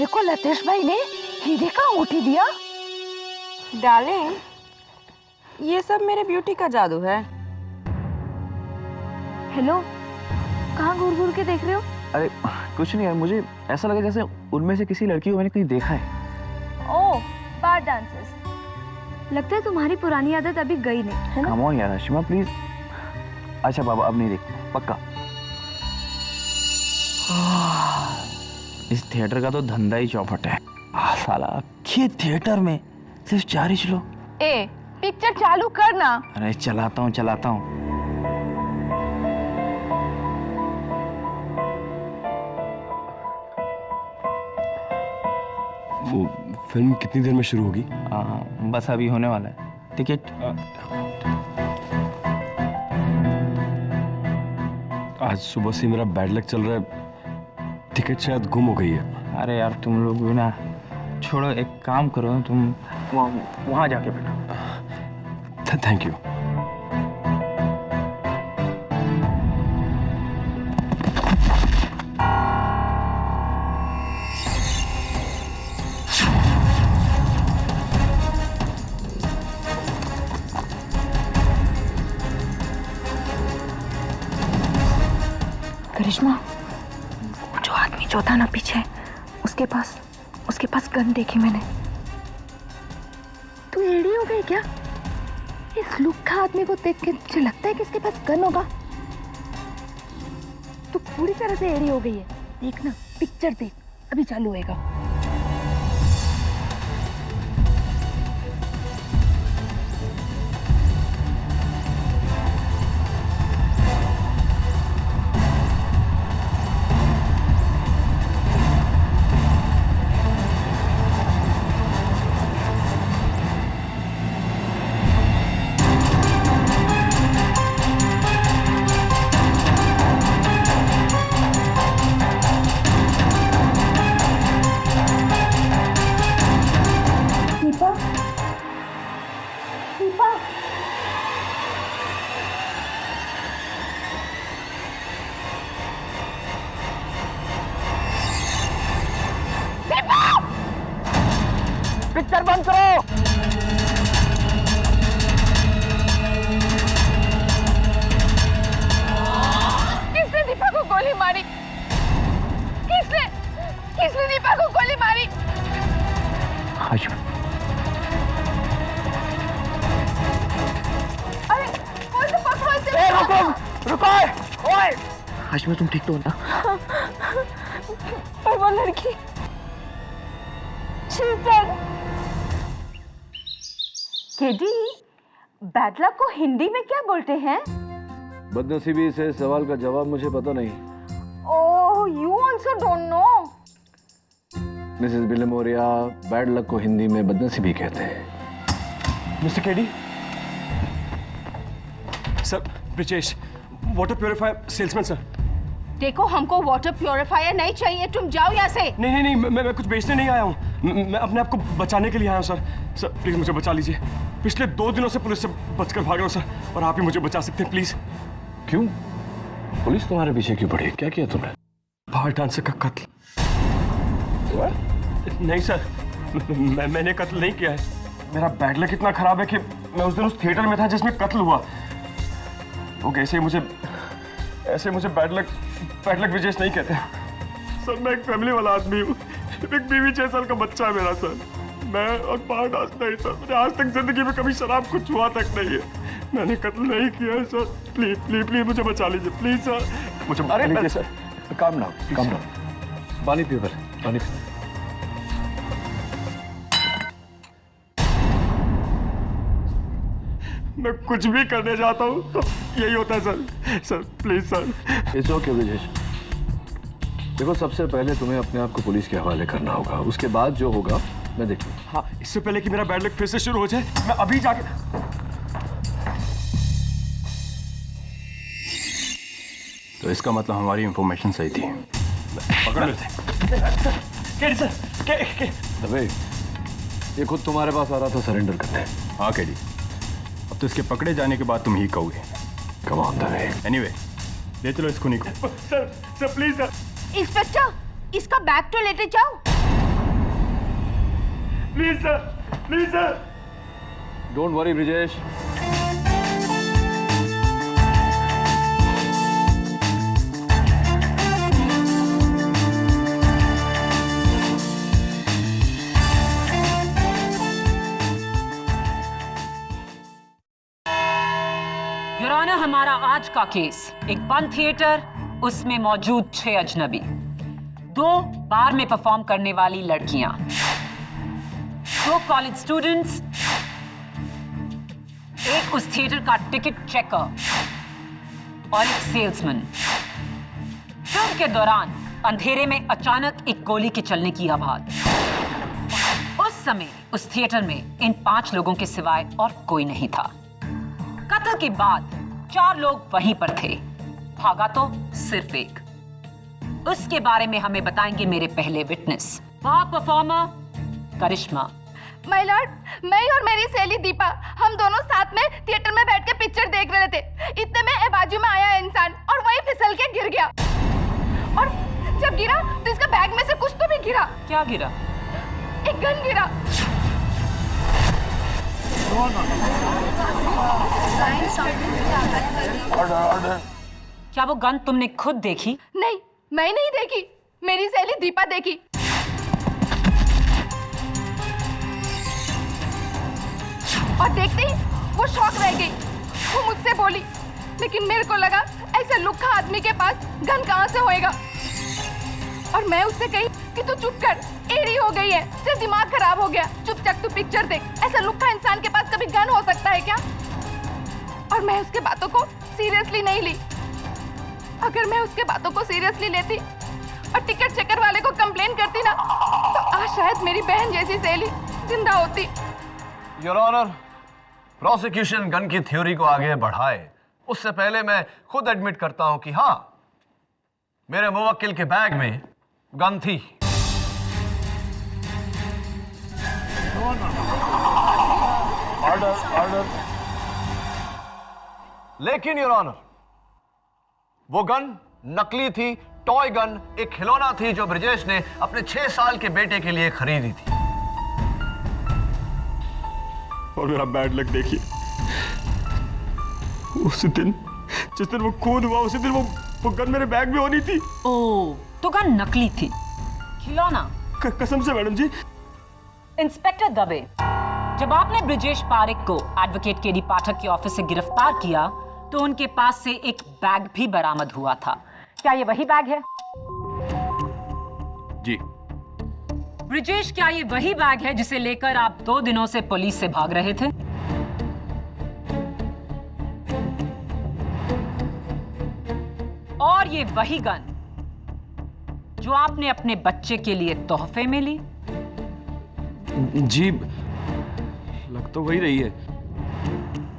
तेरे को लतेश भाई ने हीरे का अंगूठी दिया? डार्लिंग, ये सब मेरे ब्यूटी का जादू है। हेलो, कहाँ घूर घूर के देख रहे हो? अरे कुछ नहीं यार, मुझे ऐसा लगा जैसे उनमें से किसी लड़की को मैंने कहीं देखा है। ओह, बार डांसर्स। लगता है तुम्हारी पुरानी आदत अभी गई नहीं, है ना? कम ऑन यार आशिमा प्लीज। अच्छा बाबा, अब नहीं देख पक्का। इस थिएटर का तो धंधा ही चौपट है। साला ये थिएटर में सिर्फ 4 ही लोग। ए, पिक्चर चालू करना। अरे चलाता हूँ। वो फिल्म कितनी देर में शुरू होगी? बस अभी होने वाला है। टिकट? आज सुबह से मेरा बैड लक चल रहा है, टिकट शायद गुम हो गई है। अरे यार तुम लोग भी ना, छोड़ो, एक काम करो, तुम वहाँ जाके बैठो। Thank you. करिश्मा, वो जो आदमी जो था ना पीछे, उसके पास गन देखी मैंने। तू एड़ी हो गई क्या? इस लुक्खा आदमी को देख के मुझे लगता है कि इसके पास गन होगा। तू पूरी तरह से एड़ी हो गई है। देख ना, पिक्चर देख, अभी चालू होएगा। पिक्चर बंद करो। किसने दीपा को गोली मारी? किसने दीपा को गोली मारी? अरे कौन सा पकड़ो इसे? रुको ओए। हाशिमा तुम ठीक तो हो ना? पर वो लड़की केडी, बैड लक को हिंदी में क्या बोलते हैं? बदनसीबी से सवाल का जवाब मुझे पता नहीं। Oh, you also don't know? Mrs Bilimoria, bad luck को हिंदी में बदनसीबी कहते हैं। Mr KD, sir Brijesh, water purifier salesman sir. देखो, हमको वाटर प्योरीफायर नहीं चाहिए, तुम जाओ यहाँ से। नहीं, मैं कुछ बेचने नहीं आया हूँ, मैं अपने आप को बचाने के लिए आया हूँ सर। सर प्लीज मुझे बचा लीजिए। पिछले 2 दिनों से पुलिस से बचकर भाग रहा हूँ सर, और आप ही मुझे बचा सकते हैं प्लीज। क्यों? पुलिस तुम्हारे पीछे क्यों पड़ी? क्या किया तुमने? बार डांसर का कत्ल। नहीं सर, मैंने कत्ल नहीं किया है। मेरा बैड लक इतना खराब है कि मैं उस दिन उस थिएटर में था जिसमें कत्ल हुआ। लोग ऐसे मुझे बैड लक विजेश नहीं कहते। सर मैं एक फैमिली वाला आदमी हूँ, एक बीवी 6 साल का बच्चा है मेरा सर। मैं और बार डांस नहीं सर, मैंने आज तक जिंदगी में कभी शराब को छुआ तक नहीं है। मैंने कत्ल नहीं किया है सर। प्लीज मुझे बचा लीजिए प्लीज सर, मुझे बचा लीजिए सर। Calm down. पानी पियो, पानी पियो। मैं कुछ भी करने जाता हूँ तो यही होता है sir please sir. It's okay Vijesh. देखो, सबसे पहले तुम्हें अपने आप को पुलिस के हवाले करना होगा, उसके बाद जो होगा मैं देख लूंगा। हाँ, इससे पहले कि मेरा बैड लक फिर से शुरू हो जाए, मैं अभी जाके। तो इसका मतलब हमारी इंफॉर्मेशन सही थी। पकड़ लेते सर। अबे, ये खुद तुम्हारे पास आ रहा था सरेंडर करने। हाँ केडी, अब तो इसके पकड़े जाने के बाद तुम ही कहोगे। Come on the way. Anyway, ले चलो इसको निको। Sir please sir. इंस्पेक्टर, इसका बैग तो लेते जाओ। Please sir, please sir. Don't worry Brijesh, your honour, हमारा आज का केस एक बंद थिएटर, उसमें मौजूद 6 अजनबी, 2 बार में परफॉर्म करने वाली लड़कियां, 2 कॉलेज स्टूडेंट्स, एक उस थिएटर का टिकट चेकर और एक सेल्समैन। फिल्म के दौरान अंधेरे में अचानक एक गोली के चलने की आवाज। उस समय उस थिएटर में इन 5 लोगों के सिवाय और कोई नहीं था। कत्ल के बाद 4 लोग वहीं पर थे, भागा तो सिर्फ एक। उसके बारे में हमें बताएंगे मेरे पहले विटनेस, वहां परफॉर्मर करिश्मा। माय लॉर्ड, मैं और मेरी सहेली दीपा, हम दोनों साथ में थिएटर में बैठ के पिक्चर देख रहे थे। इतने में बाजू में आया इंसान और वही फिसल के गिर गया। और जब गिरा तो इसका बैग में से कुछ तो भी गिरा। क्या गिरा? एक गन गिरा। क्या वो गन तुमने खुद देखी? नहीं, मैं नहीं देखी, मेरी सहेली दीपा देखी। और देखते ही वो शॉक रह गई। वो मुझसे बोली, लेकिन मेरे को लगा ऐसे लुक्खा आदमी के पास गन कहां से होएगा। और मैं उससे कही कि तू चुप कर, एड़ी हो गई है, तेरा दिमाग खराब हो गया, चुपचाप तू पिक्चर देख। ऐसा लुक्खा इंसान के पास कभी गन हो सकता है क्या? और मैं उसके बातों को सीरियसली नहीं ली। अगर मैं उसके बातों को सीरियसली लेती और टिकट चेकर वाले को कंप्लेन करती ना, तो आज शायद मेरी बहन जैसी सहेली जिंदा होती। योर ऑनर, प्रोसिक्यूशन गन की थ्योरी को आगे बढ़ाए उससे पहले मैं खुद एडमिट करता हूं कि हाँ, मेरे मुवक्किल के बैग में गन थी। Order, order. लेकिन योर ऑनर, वो गन नकली थी, टॉय गन, एक खिलौना थी जो ब्रिजेश ने अपने 6 साल के बेटे के लिए खरीदी थी। और मेरा बैड लक देखिए, उस दिन जिस दिन वो खून हुआ, उसी दिन वो गन मेरे बैग में होनी थी। ओह, तो गन नकली थी, खिलौना। कसम से मैडम जी। इंस्पेक्टर दबे, जब आपने ब्रिजेश पारेख को एडवोकेट केडी पाठक के ऑफिस से गिरफ्तार किया तो उनके पास से एक बैग भी बरामद हुआ था। क्या ये वही बैग है? जी। ब्रिजेश, क्या ये वही बैग है जिसे लेकर आप 2 दिनों से पुलिस से भाग रहे थे? और ये वही गन जो आपने अपने बच्चे के लिए तोहफे में ली? जी, लग तो वही रही है।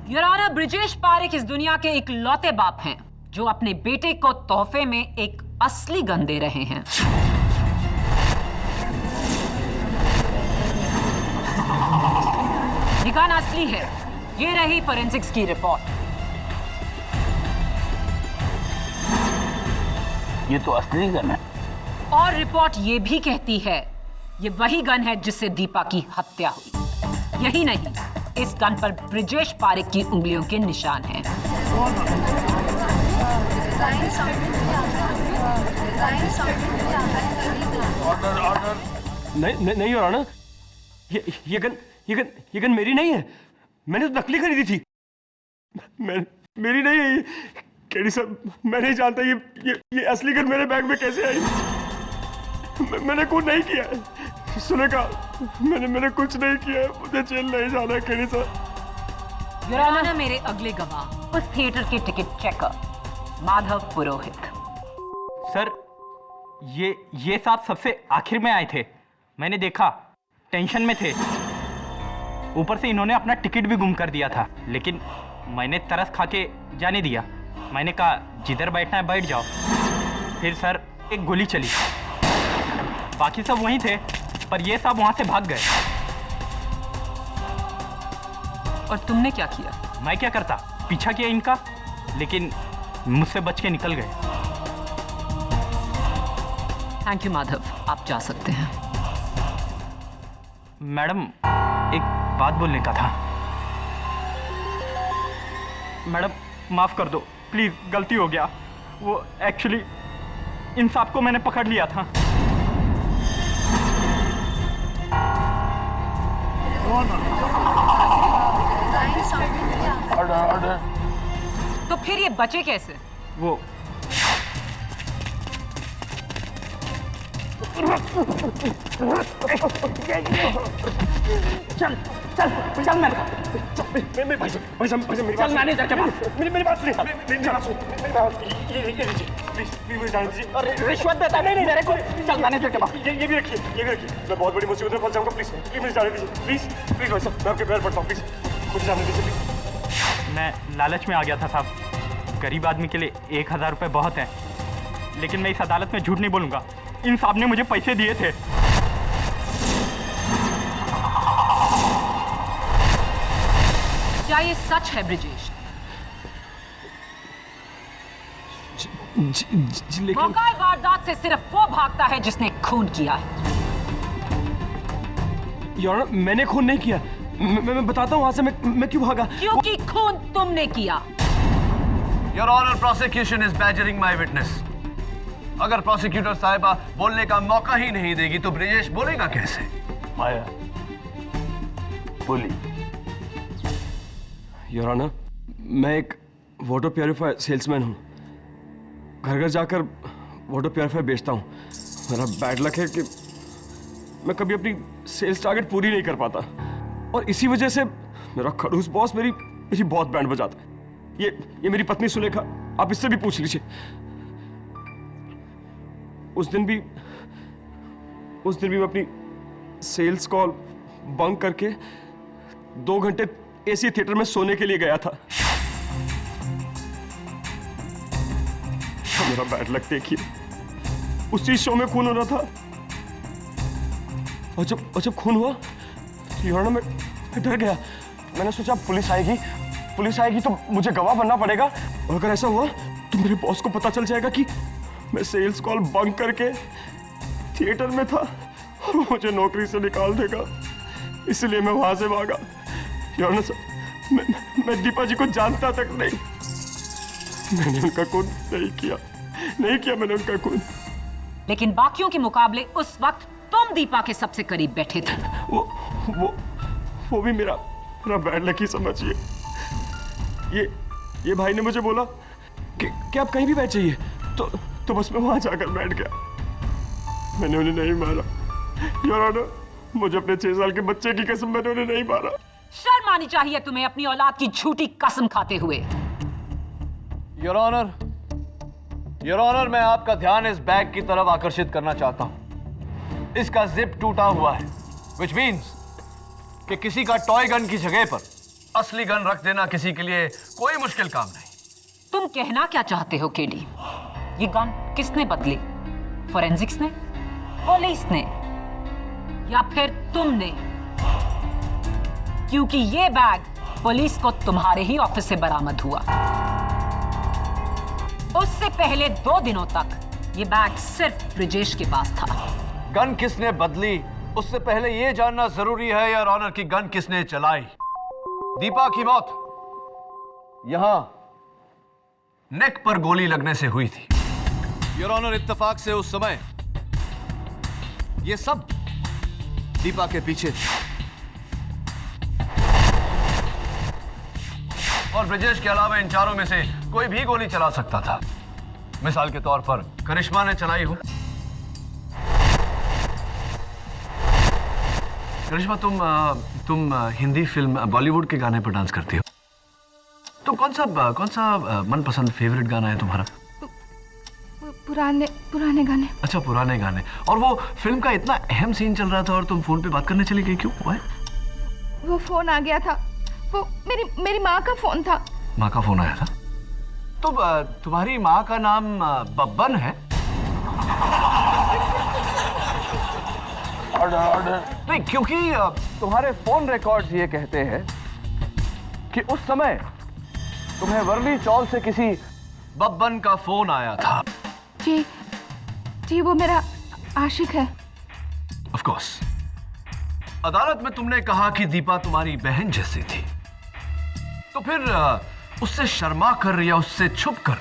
योर ऑनर, ब्रिजेश पारेख इस दुनिया के इकलौते बाप हैं जो अपने बेटे को तोहफे में एक असली गन दे रहे हैं। ये गन असली है। ये रही फोरेंसिक्स की रिपोर्ट। ये तो असली गन है। और रिपोर्ट ये भी कहती है ये वही गन है जिससे दीपा की हत्या हुई। यही नहीं, इस गन पर ब्रिजेश पारेख की उंगलियों के निशान हैं। Order, order. नहीं योर ऑनर, ये गन मेरी नहीं है। मैंने तो नकली खरीदी थी। मेरी नहीं है ये। केडी साहब, मैं नहीं जानता ये असली गन मेरे बैग में कैसे आई। मैंने कुछ नहीं किया। सुने का, मैंने कुछ नहीं किया। मुझे जेल नहीं जाना है केडी साहब। योर ऑनर, मेरे अगले गवाह उस थिएटर के टिकट चेकर माधव पुरोहित। सर, ये साहब सबसे आखिर में आए थे। मैंने देखा, टेंशन में थे। ऊपर से इन्होंने अपना टिकट भी गुम कर दिया था, लेकिन मैंने तरस खा के जाने दिया। मैंने कहा जिधर बैठना है बैठ जाओ। फिर सर एक गोली चली। बाकी सब वहीं थे, पर ये सब वहां से भाग गए। और तुमने क्या किया? मैं क्या करता, पीछा किया इनका, लेकिन मुझसे बच के निकल गए। थैंक यू माधव, आप जा सकते हैं। मैडम एक बात बोलने का था। मैडम माफ कर दो प्लीज, गलती हो गया। वो एक्चुअली इन सब को मैंने पकड़ लिया था। तो फिर ये बचे कैसे? वो चल चल चल मेरे भाई साहब मैनेजर के पास। मेरी बात सुनिए। प्लीज जाने दीजिए। अरे रिश्वत देता नहीं दे रहे। चल मैनेजर के पास। ये भी रखिए। मैं बहुत बड़ी मुसीबत में फंस जाऊंगा। प्लीज मुझे जाने दीजिए। प्लीज भाई साहब, मैं आपके पैर पड़ता हूँ। प्लीज मुझे जाने दीजिए प्लीज। मैं लालच में आ गया था साहब। गरीब आदमी के लिए 1000 रुपये बहुत है, लेकिन मैं इस अदालत में झूठ नहीं बोलूंगा। इन साहब ने मुझे पैसे दिए थे। क्या ये सच है ब्रिजेश? लेकिन मौका वारदात से सिर्फ वो भागता है जिसने खून किया है। योर ऑनर, मैंने खून नहीं किया। मैं बताता हूँ वहां से मैं क्यों भागा। क्योंकि खून तुमने किया। Your honour, prosecution is badgering my witness. अगर प्रोसिक्यूटर साहिबा बोलने का मौका ही नहीं देगी तो ब्रिजेश बोलेगा कैसे? माया बोली। योर ऑनर, मैं एक वाटर प्योरीफायर सेल्समैन हूँ। घर घर जाकर वाटर प्योरीफायर बेचता हूँ। मेरा बैड लक है कि मैं कभी अपनी सेल्स टारगेट पूरी नहीं कर पाता, और इसी वजह से मेरा खड़ूस बॉस मेरी बहुत बैंड बजाता है। ये मेरी पत्नी सुलेखा, आप इससे भी पूछ लीजिए। उस दिन भी मैं अपनी सेल्स कॉल बंक करके 2 घंटे एसी थिएटर में सोने के लिए गया था। तो मेरा बैड लक देखिए, उसी शो में खून हो रहा था। और जब खून हुआ तो योर ऑनर मैं डर गया। मैंने सोचा पुलिस आएगी तो मुझे गवाह बनना पड़ेगा, और अगर ऐसा हुआ तो मेरे बॉस को पता चल जाएगा कि मैं सेल्स कॉल बंक करके थिएटर में था और वो मुझे नौकरी से निकाल देगा। इसलिए मैं वहां से भागा। योर ऑनर, मैं दीपा जी को जानता तक नहीं। मैंने उनका खून नहीं किया मैंने उनका खून। लेकिन बाकियों के मुकाबले उस वक्त तुम दीपा के सबसे करीब बैठे थे। वो भी मेरा बैड लक ही समझिए। ये भाई ने मुझे बोला कि आप कहीं भी बैठ जाइए, तो बस मैं वहां जाकर बैठ गया। मैंने उन्हें नहीं मारा। योर ऑनर, मुझे अपने 6 साल के बच्चे की कसम, मैंने उन्हें नहीं मारा। शर्म आनी चाहिए तुम्हें अपनी औलाद की झूठी कसम खाते हुए। योर ऑनर, मैं आपका ध्यान इस बैग की तरफ आकर्षित करना चाहता हूं। इसका जिप टूटा हुआ है, विच मीन्स कि किसी का टॉय गन की जगह पर असली गन रख देना किसी के लिए कोई मुश्किल काम नहीं। तुम कहना क्या चाहते हो केडी? ये गन किसने बदली? फोरेंसिक्स ने, पुलिस ने, या फिर तुमने? क्योंकि ये बैग पुलिस को तुम्हारे ही ऑफिस से बरामद हुआ। उससे पहले 2 दिनों तक ये बैग सिर्फ ब्रिजेश के पास था। गन किसने बदली उससे पहले यह जानना जरूरी है योर ऑनर कि गन किसने चलाई। दीपा की मौत यहां नेक पर गोली लगने से हुई थी। योर ऑनर, इत्तेफाक से उस समय ये सब दीपा के पीछे थे और ब्रिजेश के अलावा इन चारों में से कोई भी गोली चला सकता था। मिसाल के तौर पर करिश्मा ने चलाई हो। करिश्मा, तुम हिंदी फिल्म बॉलीवुड के गाने पर डांस करती हो, तो कौन सा मनपसंद फेवरेट गाना है तुम्हारा? पुराने गाने। अच्छा, पुराने गाने। और वो फिल्म का इतना अहम सीन चल रहा था और तुम फोन पे बात करने चली गई, क्यों हुआ है? वो फोन आ गया था, वो मेरी माँ का फोन था। माँ का फोन आया था? तो तुम्हारी माँ का नाम बब्बन है? नहीं, क्योंकि तुम्हारे फोन रिकॉर्ड्स ये कहते हैं कि उस समय तुम्हें वर्ली चौल से किसी बब्बन का फोन आया था। जी, वो मेरा आशिक है। ऑफ कोर्स, अदालत में तुमने कहा कि दीपा तुम्हारी बहन जैसी थी, तो फिर उससे शर्मा कर या उससे छुप कर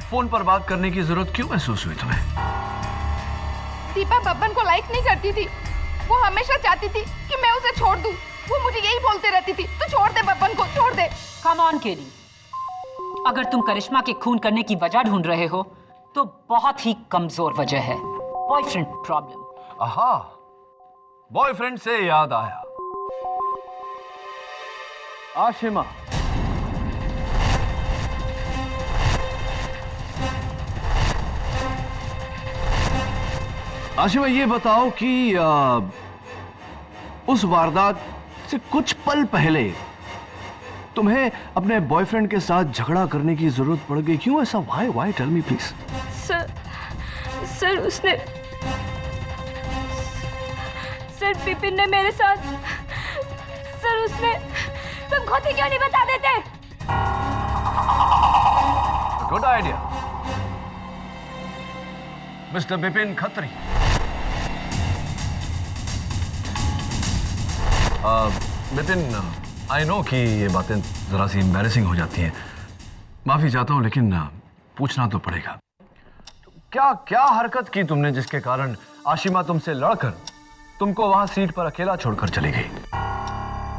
फोन पर बात करने की जरूरत क्यों महसूस हुई तुम्हें? दीपा बब्बन को लाइक नहीं करती थी। वो हमेशा चाहती थी कि मैं उसे छोड़ दूं। वो मुझे यही बोलते रहती थी, तो छोड़ दे बब्बन को, छोड़ दे। कम ऑन केली, अगर तुम करिश्मा के खून करने की वजह ढूंढ रहे हो तो बहुत ही कमजोर वजह है, बॉयफ्रेंड प्रॉब्लम। आहा, बॉयफ्रेंड से याद आया, आशिमा, आशिमा ये बताओ कि उस वारदात से कुछ पल पहले तुम्हें अपने बॉयफ्रेंड के साथ झगड़ा करने की जरूरत पड़ गई, क्यों ऐसा? Why tell me please. Sir Vipin ने मेरे साथ, सर उसने, तुम खुद ही क्यों नहीं बता देते? Good idea mister Vipin Khatri. Vipin, I know कि ये बातें जरा सी एम्बैरेसिंग हो जाती हैं, माफी चाहता हूं, लेकिन पूछना तो पड़ेगा। क्या क्या हरकत की तुमने जिसके कारण आशिमा तुमसे लड़कर तुमको वहां सीट पर अकेला छोड़कर चली गई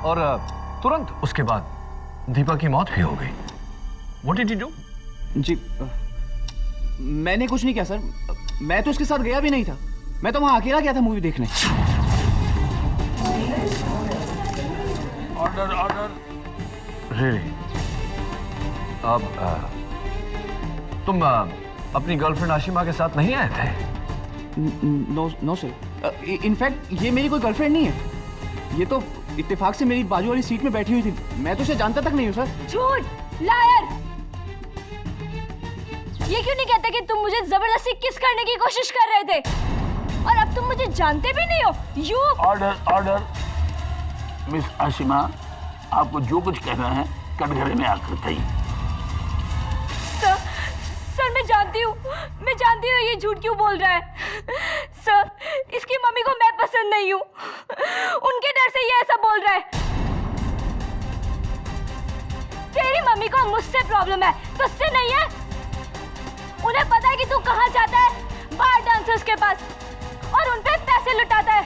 और तुरंत उसके बाद दीपा की मौत भी हो गई? What did you do? जी मैंने कुछ नहीं किया सर, मैं तो उसके साथ गया भी नहीं था, मैं तो वहां अकेला गया था मूवी देखने। Order really? अब तुम अपनी गर्लफ्रेंड आशिमा के साथ नहीं आए थे? नो सर, इनफैक्ट ये मेरी कोई गर्लफ्रेंड नहीं है, ये तो इत्तेफाक से मेरी बाजू वाली सीट में बैठी हुई थी, मैं तो उसे जानता तक नहीं हूँ सर। झूठ, लायर! ये क्यों नहीं कहते कि तुम मुझे जबरदस्ती किस करने की कोशिश कर रहे थे और अब तुम मुझे जानते भी नहीं हो? यू ऑर्डर मिस आशिमा, आपको जो कुछ कहना है कटघरे में आकर कहिए। सर मैं जानती हूँ ये झूठ क्यों बोल रहा है। सर इसकी मम्मी को मैं पसंद नहीं हूँ, उनके डर से ये ऐसा बोल रहा है। तेरी मम्मी को मुझसे प्रॉब्लम है, तुझसे नहीं है। उन्हें पता है कि तू कहाँ जाता है, बार डांसर्स के पास, और उन पे पैसे लुटाता है।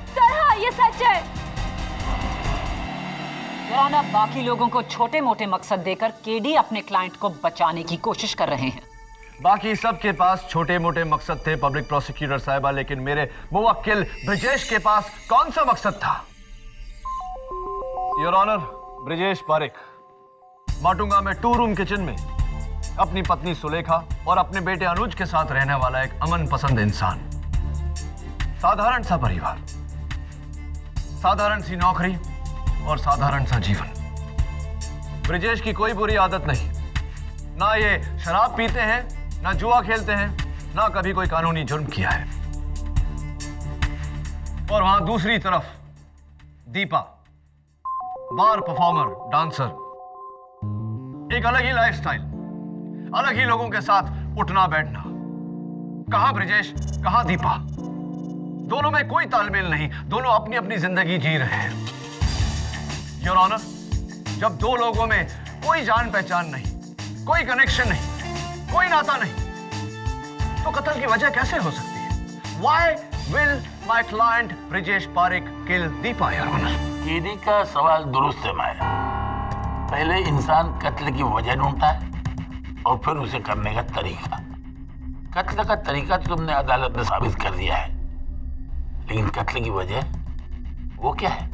सर हाँ, ये सच है। याना बाकी लोगों को छोटे मोटे मकसद देकर केडी अपने क्लाइंट को बचाने की कोशिश कर रहे हैं। बाकी सबके पास छोटे मोटे मकसद थे पब्लिक प्रोसिक्यूटर साहिबा, लेकिन मेरे मुवक्किल ब्रिजेश के पास कौन सा मकसद था? योर ऑनर, ब्रिजेश पारिक माटुंगा में 2 रूम किचन में अपनी पत्नी सुलेखा और अपने बेटे अनुज के साथ रहने वाला एक अमन पसंद इंसान, साधारण सा परिवार, साधारण सी नौकरी और साधारण सा जीवन। ब्रिजेश की कोई बुरी आदत नहीं, ना ये शराब पीते हैं, ना जुआ खेलते हैं, ना कभी कोई कानूनी जुर्म किया है। और वहां दूसरी तरफ दीपा, बार परफॉर्मर, डांसर, एक अलग ही लाइफस्टाइल, अलग ही लोगों के साथ उठना बैठना। कहां ब्रिजेश, कहां दीपा? दोनों में कोई तालमेल नहीं, दोनों अपनी अपनी जिंदगी जी रहे हैं। योर ऑनर, जब 2 लोगों में कोई जान पहचान नहीं, कोई कनेक्शन नहीं, कोई नाता नहीं, तो कत्ल की वजह कैसे हो सकती है? Why will my client Brijesh Parikh kill Deepa, your honour? KD का सवाल दुरुस्त है माया। पहले इंसान कत्ल की वजह ढूंढता है और फिर उसे करने का तरीका। कत्ल का तरीका तो तुमने अदालत में साबित कर दिया है, लेकिन कत्ल की वजह वो क्या है?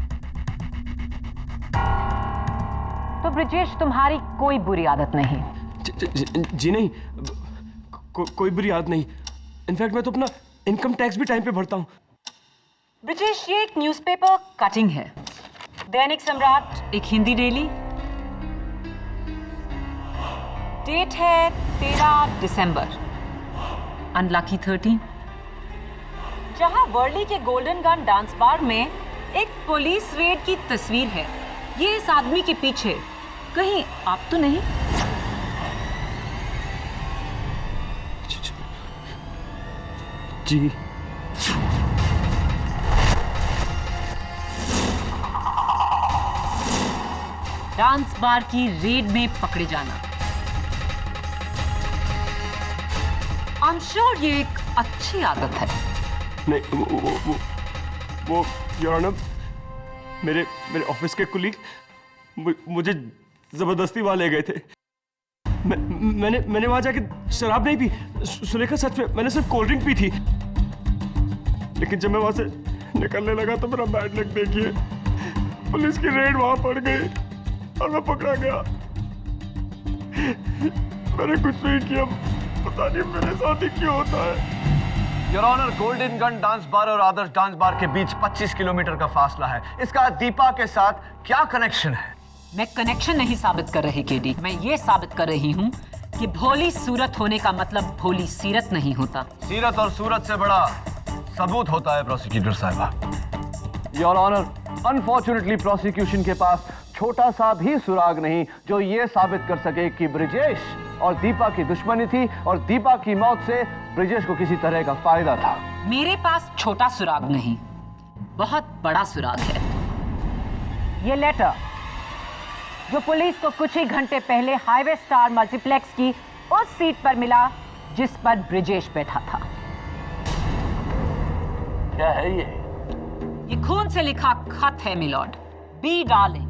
तो ब्रिजेश, तुम्हारी कोई बुरी आदत नहीं। जी नहीं, कोई बुरी आदत नहीं। इनफैक्ट मैं तो अपना इनकम टैक्स भी टाइम पे भरता हूँ। ब्रिजेश, ये एक न्यूज़पेपर कटिंग है, दैनिक सम्राट, एक हिंदी डेली। डेट है 13 दिसंबर, अनलकी 13, जहां वर्ली के गोल्डन गन डांस बार में एक पुलिस रेड की तस्वीर है। ये इस आदमी के पीछे, कहीं आप तो नहीं? जी डांस बार की रेड में पकड़े जाना। आई एम श्योर ये एक अच्छी आदत है। नहीं, वो योर ऑनर, मेरे ऑफिस के कुलीग मुझे जबरदस्ती वहां ले गए थे। मैंने वहां जाके शराब नहीं पी, सुलेखा सच में मैंने सिर्फ कोल्ड ड्रिंक पी थी। लेकिन जब मैं वहां से निकलने लगा तो मेरा बैड लक देखिए, पुलिस की रेड वहां पड़ गई और मैं पकड़ा गया। मैंने कुछ नहीं किया, पता नहीं मेरे साथ ही क्यों होता है। Your honour, golden gun dance bar और आदर्श डांस बार के बीच 25 किलोमीटर का फासला है। इसका दीपा के साथ क्या कनेक्शन है? मैं कनेक्शन नहीं साबित कर रही केडी, मैं ये साबित कर रही हूँ कि भोली सूरत होने का मतलब भोली सीरत नहीं होता। सीरत और सूरत से बड़ा सबूत होता है प्रोसिक्यूटर साहिबा। योर ऑनर, अनफॉर्चुनेटली प्रोसिक्यूशन के पास छोटा सा भी सुराग नहीं जो ये साबित कर सके कि ब्रिजेश और दीपा की दुश्मनी थी और दीपा की मौत से ब्रिजेश को किसी तरह का फायदा था। मेरे पास छोटा सुराग नहीं, बहुत बड़ा सुराग है। ये लेटर जो पुलिस को कुछ ही घंटे पहले हाईवे स्टार मल्टीप्लेक्स की उस सीट पर मिला जिस पर ब्रिजेश बैठा था। क्या है ये खून से लिखा खत है मिलॉर्ड। बी डार्लिंग,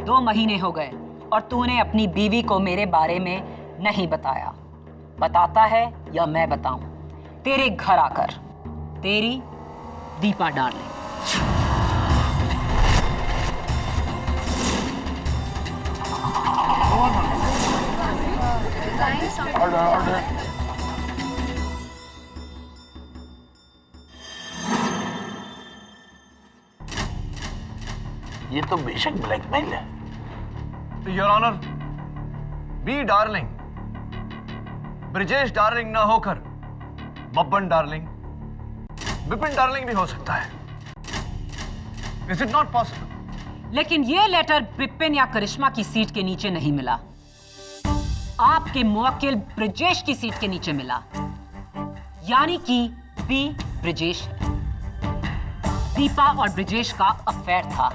2 महीने हो गए और तूने अपनी बीवी को मेरे बारे में नहीं बताया। बताता है या मैं बताऊं? तेरे घर आकर। तेरी दीपा डार्लिंग। ये तो बेशक ब्लैकमेल है। Your honour, B darling Brijesh darling ना होकर बब्बन डार्लिंग, बिपिन डार्लिंग भी हो सकता है। Is it not possible? लेकिन ये लेटर बिपिन या करिश्मा की सीट के नीचे नहीं मिला, आपके मुवक्किल ब्रिजेश की सीट के नीचे मिला। यानी कि बी ब्रिजेश है। दीपा और ब्रिजेश का अफेयर था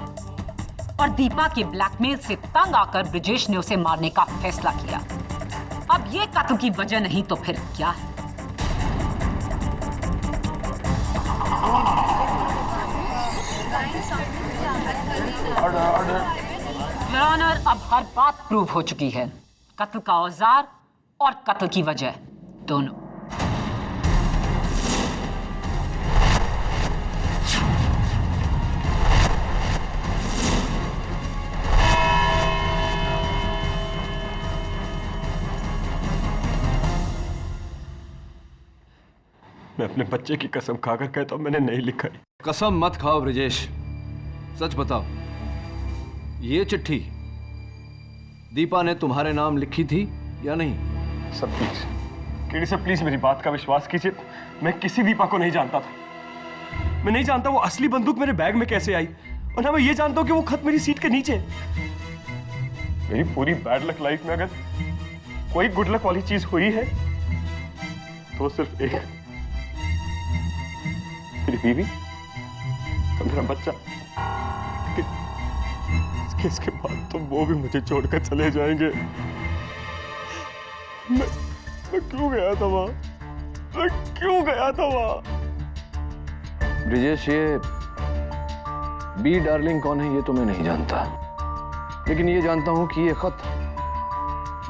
और दीपा के ब्लैकमेल से तंग आकर ब्रिजेश ने उसे मारने का फैसला किया। अब ये कत्ल की वजह नहीं तो फिर क्या है? योर ऑनर, अब हर बात प्रूव हो चुकी है। कत्ल का औजार और कत्ल की वजह दोनों। मैं अपने बच्चे की कसम खाकर कहता हूं मैंने नहीं लिखा है। कसम मत खाओ ब्रिजेश, सच बताओ, ये चिट्ठी दीपा ने तुम्हारे नाम लिखी थी या नहीं? Sir please, KD sir please मेरी बात का विश्वास कीजिए। मैं किसी दीपा को नहीं जानता था। मैं नहीं जानता वो असली बंदूक मेरे बैग में कैसे आई, और ना मैं ये जानता हूं कि वो खत मेरी सीट के नीचे। मेरी पूरी बैड लक लाइफ में अगर कोई गुड लक वाली चीज हुई है तो सिर्फ एक, मेरी बीवी और मेरा बच्चा। इसके बाद तो वो भी मुझे छोड़कर चले जाएंगे। मैं क्यों गया था वहां? मैं क्यों गया था वहां? ब्रिजेश, ये बी डार्लिंग कौन है ये तो मैं नहीं जानता, लेकिन ये जानता हूं कि ये खत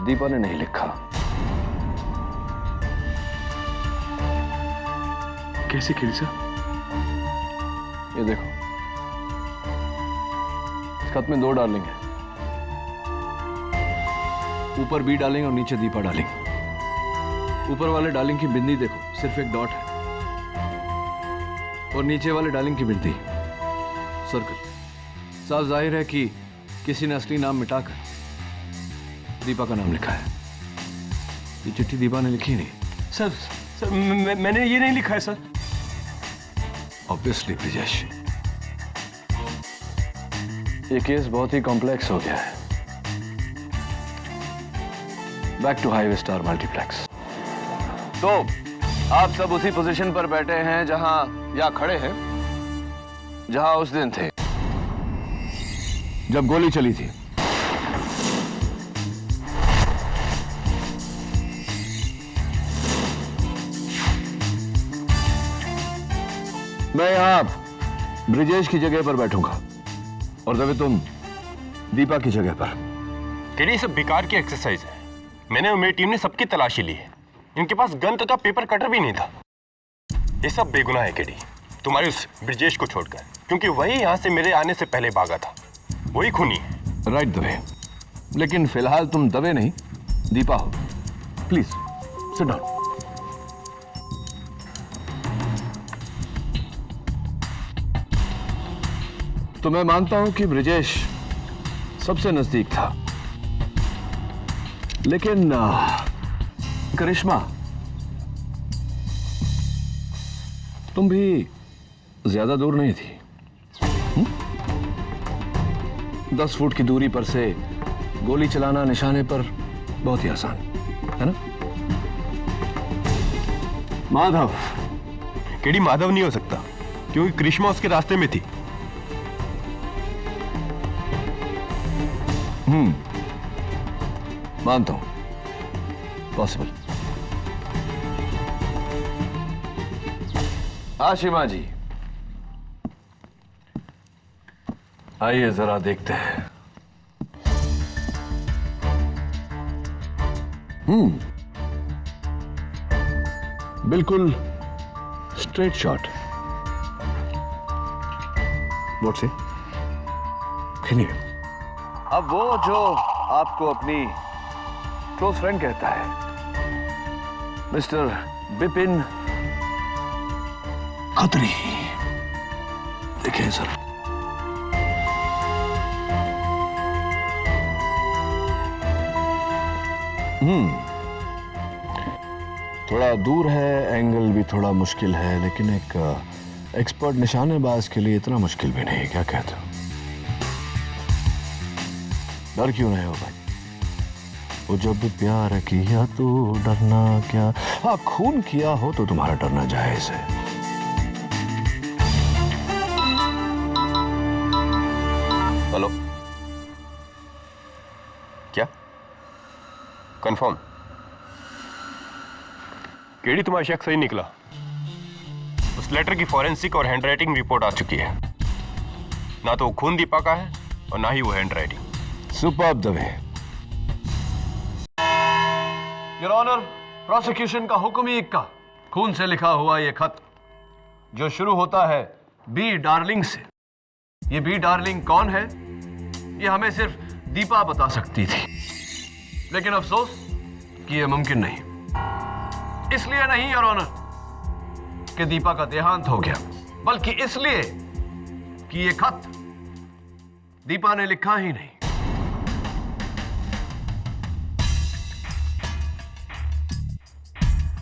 दीपा ने नहीं लिखा। कैसे केडी सर? ये देखो, इस खत में 2 डार्लिंग है। ऊपर बी डार्लिंग और नीचे दीपा डार्लिंग। ऊपर वाले डार्लिंग की बिंदी देखो, सिर्फ एक डॉट है, और नीचे वाले डार्लिंग की बिंदी सर्कल। साफ जाहिर है कि किसी ने असली नाम मिटाकर दीपा का नाम लिखा है। ये चिट्ठी दीपा ने लिखी नहीं। सर मैंने ये नहीं लिखा है सर। ऑब्वियसली ब्रिजेश, ये केस बहुत ही कॉम्प्लेक्स हो गया है। Back to highway star multiplex. तो आप सब उसी पोजीशन पर बैठे हैं जहां, या खड़े हैं जहां उस दिन थे जब गोली चली थी। मैं यहाँ ब्रिजेश की जगह पर बैठूंगा और तभी तुम दीपा की जगह पर। केडी, ये सब बेकार की एक्सरसाइज है। मैंने और मेरी टीम ने सबकी तलाशी ली है। इनके पास गन तथा पेपर कटर भी नहीं था। ये सब बेगुनाह है केडी, तुम्हारे उस ब्रिजेश को छोड़कर, क्योंकि वही यहां से मेरे आने से पहले भागा था। वही खूनी है। राइट दवे, लेकिन फिलहाल तुम दवे नहीं दीपा हो। Please sit down. तो मैं मानता हूं कि ब्रिजेश सबसे नजदीक था, लेकिन करिश्मा, तुम भी ज्यादा दूर नहीं थी। 10 फुट की दूरी पर से गोली चलाना निशाने पर बहुत ही आसान है ना? माधव। केडी, माधव नहीं हो सकता, क्योंकि करिश्मा उसके रास्ते में थी। मानता हूं, पॉसिबल। आशिमा जी, आइए जरा देखते हैं। बिल्कुल स्ट्रेट शॉट। व्हाट से? अब वो जो आपको अपनी क्लोज फ्रेंड कहता है, मिस्टर बिपिन खत्री, देखिए सर। थोड़ा दूर है, एंगल भी थोड़ा मुश्किल है, लेकिन एक एक्सपर्ट निशानेबाज के लिए इतना मुश्किल भी नहीं। क्या कहते हो? डर क्यों रहे हो भाई? वो जब प्यार किया तो डरना क्या। हाँ, खून किया हो तो तुम्हारा डरना जायज है। हेलो, क्या कंफर्म? केडी, तुम्हारा शक सही निकला। उस लेटर की फॉरेंसिक और हैंडराइटिंग रिपोर्ट आ चुकी है। ना तो वो खून दीपा का है और ना ही वो handwriting. Superb Dave. Your honour, prosecution का हुक्म ही इक्का। खून से लिखा हुआ यह खत जो शुरू होता है बी डार्लिंग से। ये बी डार्लिंग कौन है, ये हमें सिर्फ दीपा बता सकती थी, लेकिन अफसोस कि यह मुमकिन नहीं। इसलिए नहीं योर ऑनर कि दीपा का देहांत हो गया, बल्कि इसलिए कि यह खत दीपा ने लिखा ही नहीं।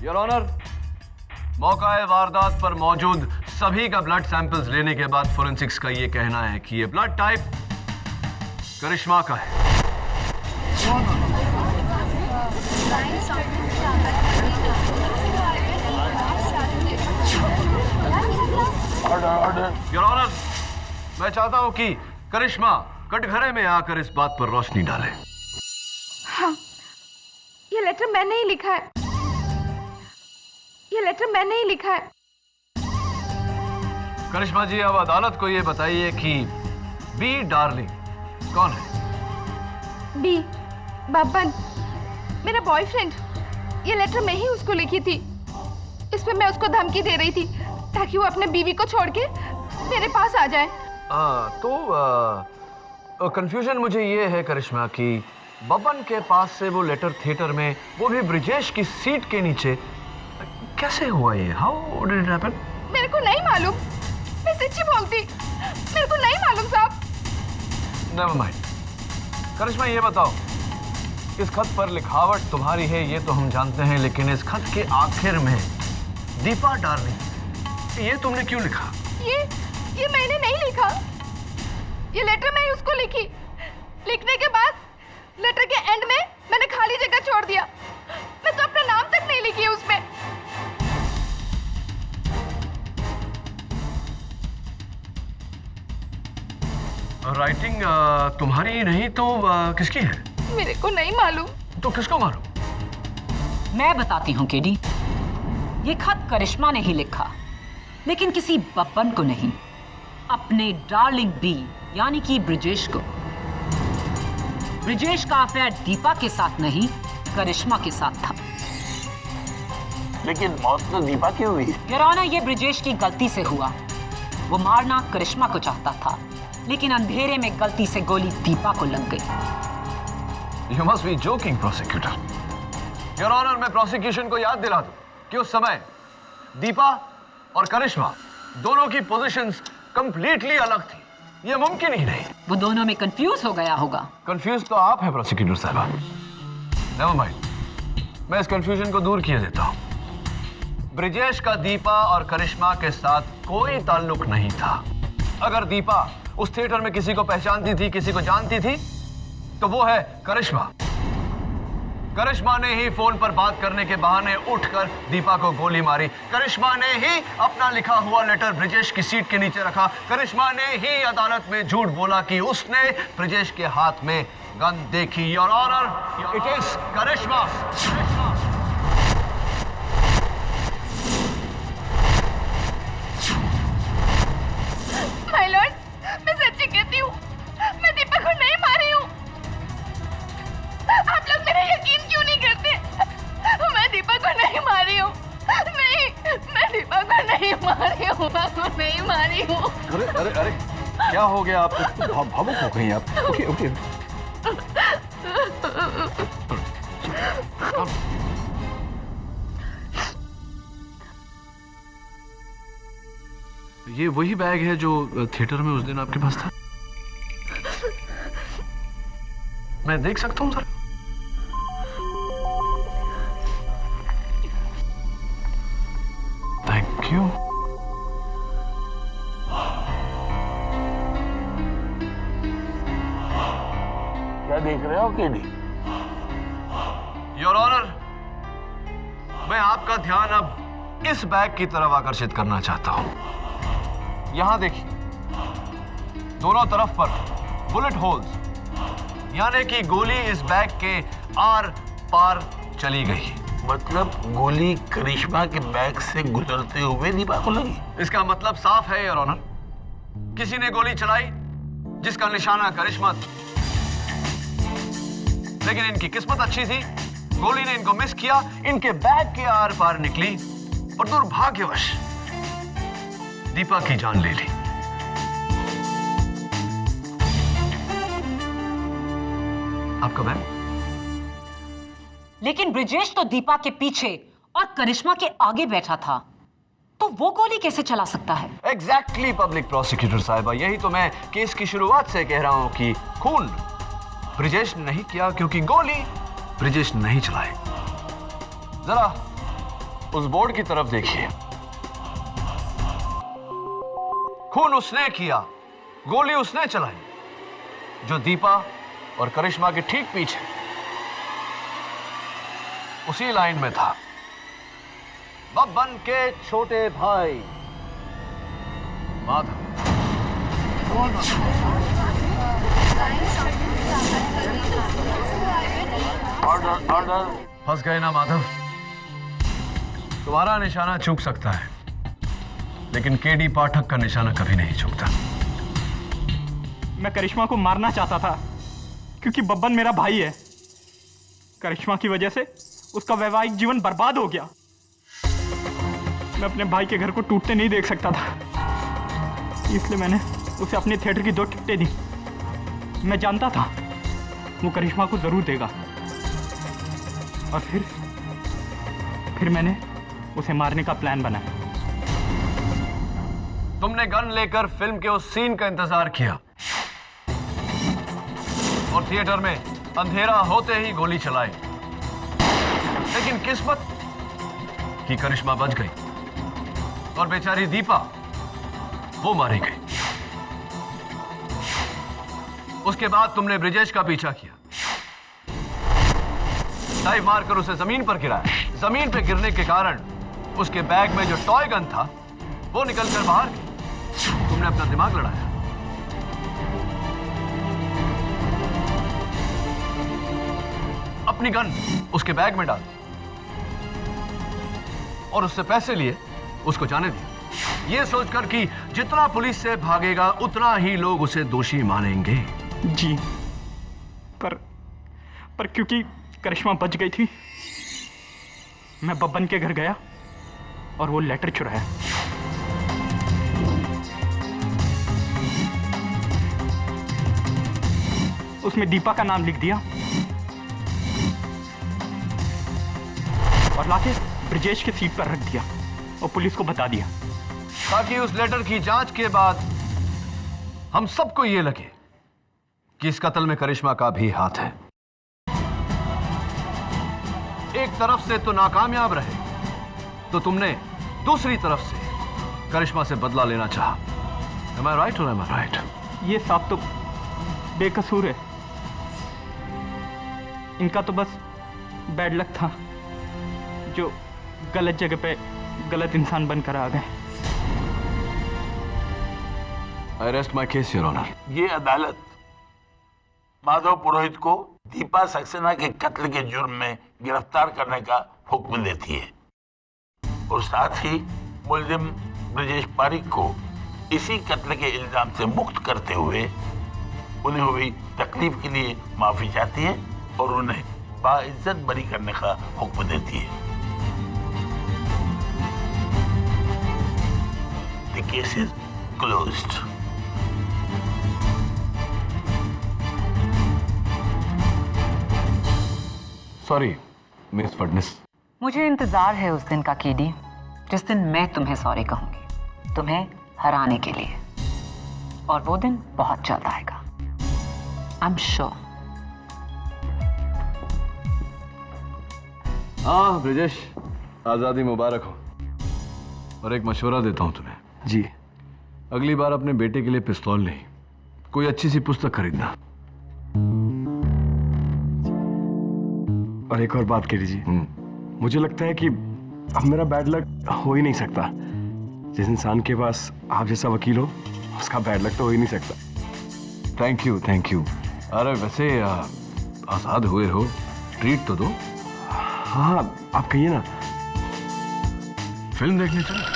योर ऑनर, मौका-ए वारदात पर मौजूद सभी का ब्लड सैंपल्स लेने के बाद फोरेंसिक्स का यह कहना है कि यह ब्लड टाइप करिश्मा का है। योर ऑनर, मैं चाहता हूं कि करिश्मा कटघरे में आकर इस बात पर रोशनी डाले। हाँ, ये लेटर मैंने ही लिखा है। ये लेटर मैंने ही लिखा है। करिश्मा जी, अब अदालत को यह बताइए कि बी डार्लिंग कौन है? बी बब्बन, मेरा बॉयफ्रेंड। ये लेटर मैं ही उसको लिखी थी। इसमें मैं उसको धमकी दे रही थी ताकि वो अपने बीवी को छोड़ के मेरे पास आ जाए। तो कंफ्यूजन मुझे ये है करिश्मा कि बब्बन के पास से वो लेटर थिएटर में, वो भी ब्रिजेश की सीट के नीचे, कैसे हुआ ये? How did it happen? मेरे को नहीं मालूम। मैं सच्ची बोलती, मेरे को नहीं मालूम साहब। Never mind. करिश्मा, ये बताओ, इस खत पर लिखावट तुम्हारी है ये तो हम जानते हैं, लेकिन इस खत के आखिर में दीपा डार्लिंग, ये तुमने क्यों लिखा? ये मैंने नहीं लिखा। ये लेटर मैं उसको लिखी। लिखने के बाद लेटर के एंड में मैंने खाली जगह छोड़ दिया। मैं तो अपना नाम तक नहीं लिखी है उसमें। राइटिंग तुम्हारी ही नहीं तो किसकी है? मेरे को नहीं मालूम। तो किसको मालूम? मैं बताती हूँ केडी। ये खत करिश्मा ने ही लिखा, लेकिन किसी बब्बन को नहीं, अपने डार्लिंग बी यानी कि ब्रिजेश को। ब्रिजेश का अफेयर दीपा के साथ नहीं, करिश्मा के साथ था। लेकिन मौत तो दीपा की हुई। योर ऑनर, ये ब्रिजेश की गलती से हुआ। वो मारना करिश्मा को चाहता था, लेकिन अंधेरे में गलती से गोली दीपा को लग गई। You must be joking, prosecutor. Your Honor, मैं प्रोसिक्यूशन को याद दिला दूं कि उस समय दीपा और करिश्मा दोनों की पोजीशंस कंप्लीटली अलग थी। ये मुमकिन ही नहीं। वो दोनों में कंफ्यूज हो गया होगा। कंफ्यूज तो आप हैं प्रोसिक्यूटर साहबा। नेवर माइंड, मैं इस कंफ्यूजन को दूर किए देता हूं। ब्रिजेश का दीपा और करिश्मा के साथ कोई ताल्लुक नहीं था। अगर दीपा उस थिएटर में किसी को पहचानती थी, किसी को जानती थी, तो वो है करिश्मा। करिश्मा ने ही फोन पर बात करने के बहाने उठकर दीपा को गोली मारी। करिश्मा ने ही अपना लिखा हुआ लेटर ब्रिजेश की सीट के नीचे रखा। करिश्मा ने ही अदालत में झूठ बोला कि उसने ब्रिजेश के हाथ में गन देखी। Your honour, it is Karishma. My lord, मैं सच्ची कहती हूँ, मैं दीपा को नहीं मारी हूँ। आप लोग मेरा यकीन क्यों नहीं करते? मैं दीपा को नहीं मारी हूँ। नहीं, मैं दीपा को नहीं मारी हूँ। नहीं मारी हूँ। अरे अरे अरे, क्या हो गया आप? भावुक हो गई आप। Okay okay. ये वही बैग है जो थिएटर में उस दिन आपके पास था? मैं देख सकता हूं सर? Thank you. क्या देख रहे हो केडी? योर ऑनर, मैं आपका ध्यान अब इस बैग की तरफ आकर्षित करना चाहता हूं। यहां देखिए, दोनों तरफ पर बुलेट होल्स, यानी कि गोली इस बैग के आर पार चली गई। मतलब गोली करिश्मा के बैग से गुजरते हुए दीपा को लगी। इसका मतलब साफ है योर ऑनर, किसी ने गोली चलाई जिसका निशाना करिश्मा था। लेकिन इनकी किस्मत अच्छी थी, गोली ने इनको मिस किया, इनके बैग के आर पार निकली और दुर्भाग्यवश दीपा की जान ले ली। आपका बैग? लेकिन ब्रिजेश तो दीपा के पीछे और करिश्मा के आगे बैठा था, तो वो गोली कैसे चला सकता है? एग्जैक्टली पब्लिक प्रोसिक्यूटर साहिबा, यही तो मैं केस की शुरुआत से कह रहा हूं कि खून ब्रिजेश ने नहीं किया क्योंकि गोली ब्रिजेश नहीं चलाई। जरा उस बोर्ड की तरफ देखिए। खून उसने किया, गोली उसने चलाई जो दीपा और करिश्मा के ठीक पीछे उसी लाइन में था। बब्बन के छोटे भाई माधव। Order order. फंस गए ना माधव? तुम्हारा निशाना चूक सकता है, लेकिन केडी पाठक का निशाना कभी नहीं चूकता। मैं करिश्मा को मारना चाहता था क्योंकि बब्बन मेरा भाई है। करिश्मा की वजह से उसका वैवाहिक जीवन बर्बाद हो गया। मैं अपने भाई के घर को टूटते नहीं देख सकता था, इसलिए मैंने उसे अपने थिएटर की 2 टिकटें दी। मैं जानता था वो करिश्मा को जरूर देगा, और फिर मैंने उसे मारने का प्लान बनाया। तुमने गन लेकर फिल्म के उस सीन का इंतजार किया और थिएटर में अंधेरा होते ही गोली चलाई, लेकिन किस्मत की करिश्मा बच गई और बेचारी दीपा वो मारी गई। उसके बाद तुमने ब्रिजेश का पीछा किया, डाइव मारकर उसे जमीन पर गिराया। जमीन पर गिरने के कारण उसके बैग में जो टॉय गन था वो निकलकर बाहर गई। तुमने अपना दिमाग लड़ाया, अपनी गन उसके बैग में डाल और उससे पैसे लिए उसको जाने दिया। ये सोचकर कि जितना पुलिस से भागेगा उतना ही लोग उसे दोषी मानेंगे। जी, पर क्योंकि करिश्मा बच गई थी, मैं बब्बन के घर गया और वो लेटर चुराया। उसमें दीपा का नाम लिख दिया और लाके ब्रिजेश के सीट पर रख दिया और पुलिस को बता दिया, ताकि उस लेटर की जांच के बाद हम सबको ये लगे कि इस कत्ल में करिश्मा का भी हाथ है। एक तरफ से तो नाकामयाब रहे, तो तुमने दूसरी तरफ से करिश्मा से बदला लेना चाहा। Am I right or am I right? ये साहब तो बेकसूर है, इनका तो बस बैड लक था जो गलत जगह पे गलत इंसान बनकर आ गए। I rest my case, Your Honor. ये अदालत माधव पुरोहित को दीपा सक्सेना के कत्ल के जुर्म में गिरफ्तार करने का हुक्म देती है और साथ ही मुलजिम ब्रजेश पारिक को इसी कत्ल के इल्जाम से मुक्त करते हुए उन्हें हुई तकलीफ के लिए माफी चाहती है और उन्हें बाइज्जत बरी करने का हुक्म देती है। The case is closed. Sorry, Miss Phadnis. मुझे इंतजार है उस दिन का कीडी, जिस दिन मैं तुम्हें सॉरी कहूंगी, तुम्हें हराने के लिए, और वो दिन बहुत जल्द आएगा। I am sure. हाँ ब्रिजेश, आजादी मुबारक हो। और एक मशवरा देता हूं तुम्हें। जी। अगली बार अपने बेटे के लिए पिस्तौल नहीं, कोई अच्छी सी पुस्तक खरीदना। और एक और बात कह लीजिए, मुझे लगता है कि अब मेरा बैड लक हो ही नहीं सकता। जिस इंसान के पास आप जैसा वकील हो, उसका बैड लक तो हो ही नहीं सकता। Thank you. अरे वैसे आजाद हुए हो, ट्रीट तो दो। हाँ, आप कहिए ना। फिल्म देखने चलो।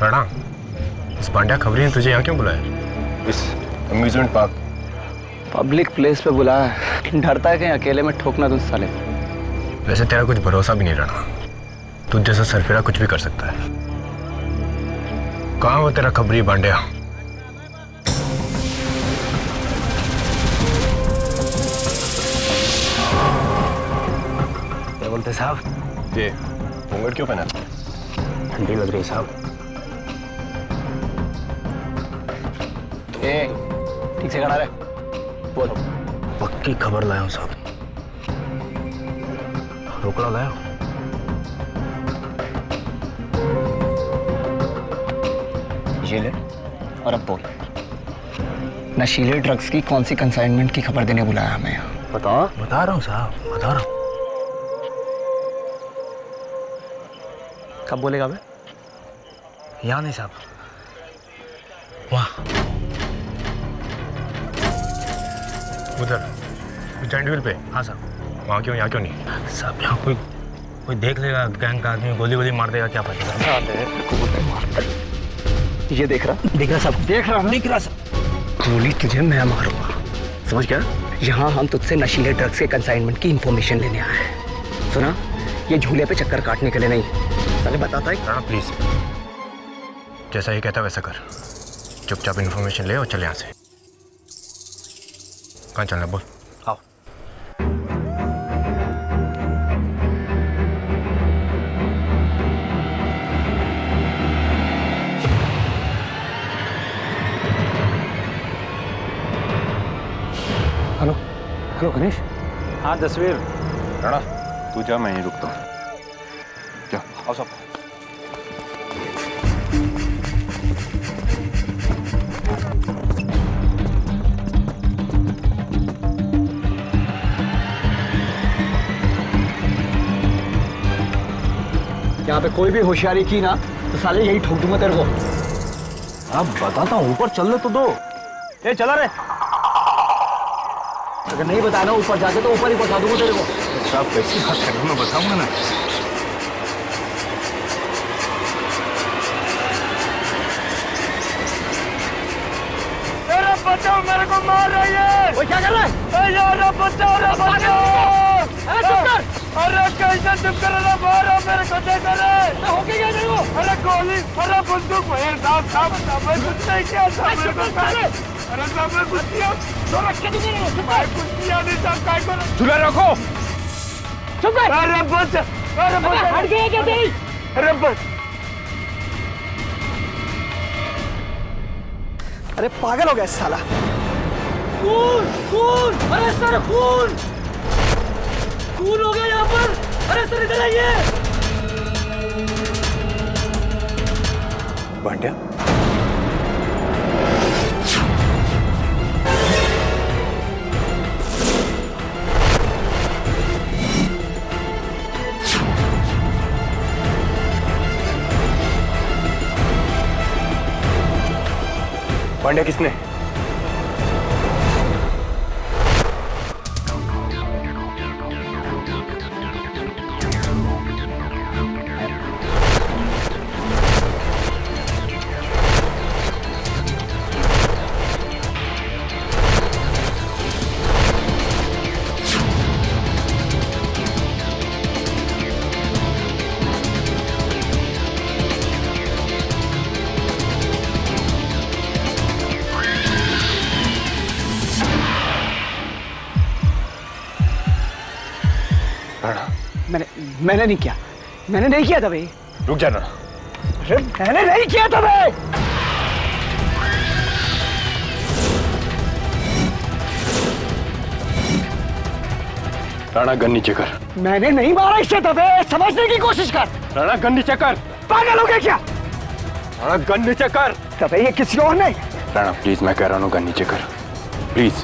राणा, इस पांड्या खबरी ने तुझे यहाँ क्यों बुलाया? इस अम्यूजमेंट पार्क पब्लिक प्लेस पे बुलाया है, डरता है कहीं अकेले में ठोकना तुम साले। वैसे तेरा कुछ भरोसा भी नहीं रहा, तुझ जैसा सरफिरा कुछ भी कर सकता है। कहाँ वो तेरा खबरी पांड्या? क्या बोलते साहब? ये घूंघट क्यों पहना? ठंडी लग रही साहब। ठीक से खड़ा रहे, बोलो। पक्की खबर लाया हूँ साहब। रोकड़ा लाया। ये ले, और अब बोल, नशीले ड्रग्स की कौन सी कंसाइनमेंट की खबर देने बुलाया हमें यहाँ? बता रहा हूँ साहब, बता रहा हूँ। कब बोलेगा बे? यहाँ नहीं साहब, वहाँ उधर जॉइंट व्हील पे। हाँ साहब, वहाँ क्यों, यहाँ क्यों नहीं साहब? यहाँ कोई देख लेगा, गैंग का आदमी गोली गोली मार देगा, क्या पता। ये देख रहा सब, देख रहा सब। गोली तुझे मैं मारूंगा, समझ गया? यहाँ हम तुझसे नशीले ड्रग्स के कंसाइनमेंट की इंफॉर्मेशन लेने आए हैं, सुना? ये झूले पे चक्कर काटने के लिए नहीं। साले बताता है। राणा प्लीज, जैसा ये कहता वैसा कर। चुपचाप इन्फॉर्मेशन ले और चले यहाँ से। कहाँ चलना बोल। आओ। Hello hello Ganesh. हाँ जसवीर। राणा तू जा, मैं यहीं रुकता हूँ। क्या? आओ सब। यहाँ पे कोई भी होशियारी की ना तो साले यही ठोक दूंगा तेरे को। अब बताता हूँ, ऊपर चलने तो दो। ए चला रे। अगर नहीं बताया ना ऊपर जाके तो ऊपर ही पहुंचा दूंगा तेरे को। साहब कैसी बात कर रहे हो, मैं बताऊंगा ना। बचाओ, मेरे को मार रही है। वो क्या कर रहा है? यार बचाओ, अरे चुप कर। अरे कैसे चुप कर रहा, मारो मेरे को, देखो रे। हो गया तेरे को? अरे गोली, अरे बंदूक भाई साहब मैं कुछ नहीं किया था। अरे साहब मैं कुछ किया, मैं कुछ किया नहीं साहब। काय को झूला रखो। चुप कर। अरे बच, अरे बच, हट गया क्या तेरी? अरे बच। अरे पागल हो गया साला। खून खून, अरे सर खून, खून हो गया यहाँ पर। अरे सर इधर आइए। पांड्या, पांड्या किसने? मैंने नहीं किया, मैंने नहीं किया था भाई। रुक जाना। अरे मैंने नहीं किया था भाई। राणा गन नीचे कर। मैंने नहीं मारा इससे दबे, समझने की कोशिश कर। राणा गन नीचे कर। पागल हो गया क्या? राणा गन नीचे कर। दबे ये किसी और ने। राणा प्लीज, मैं कह रहा हूँ गन नीचे कर प्लीज।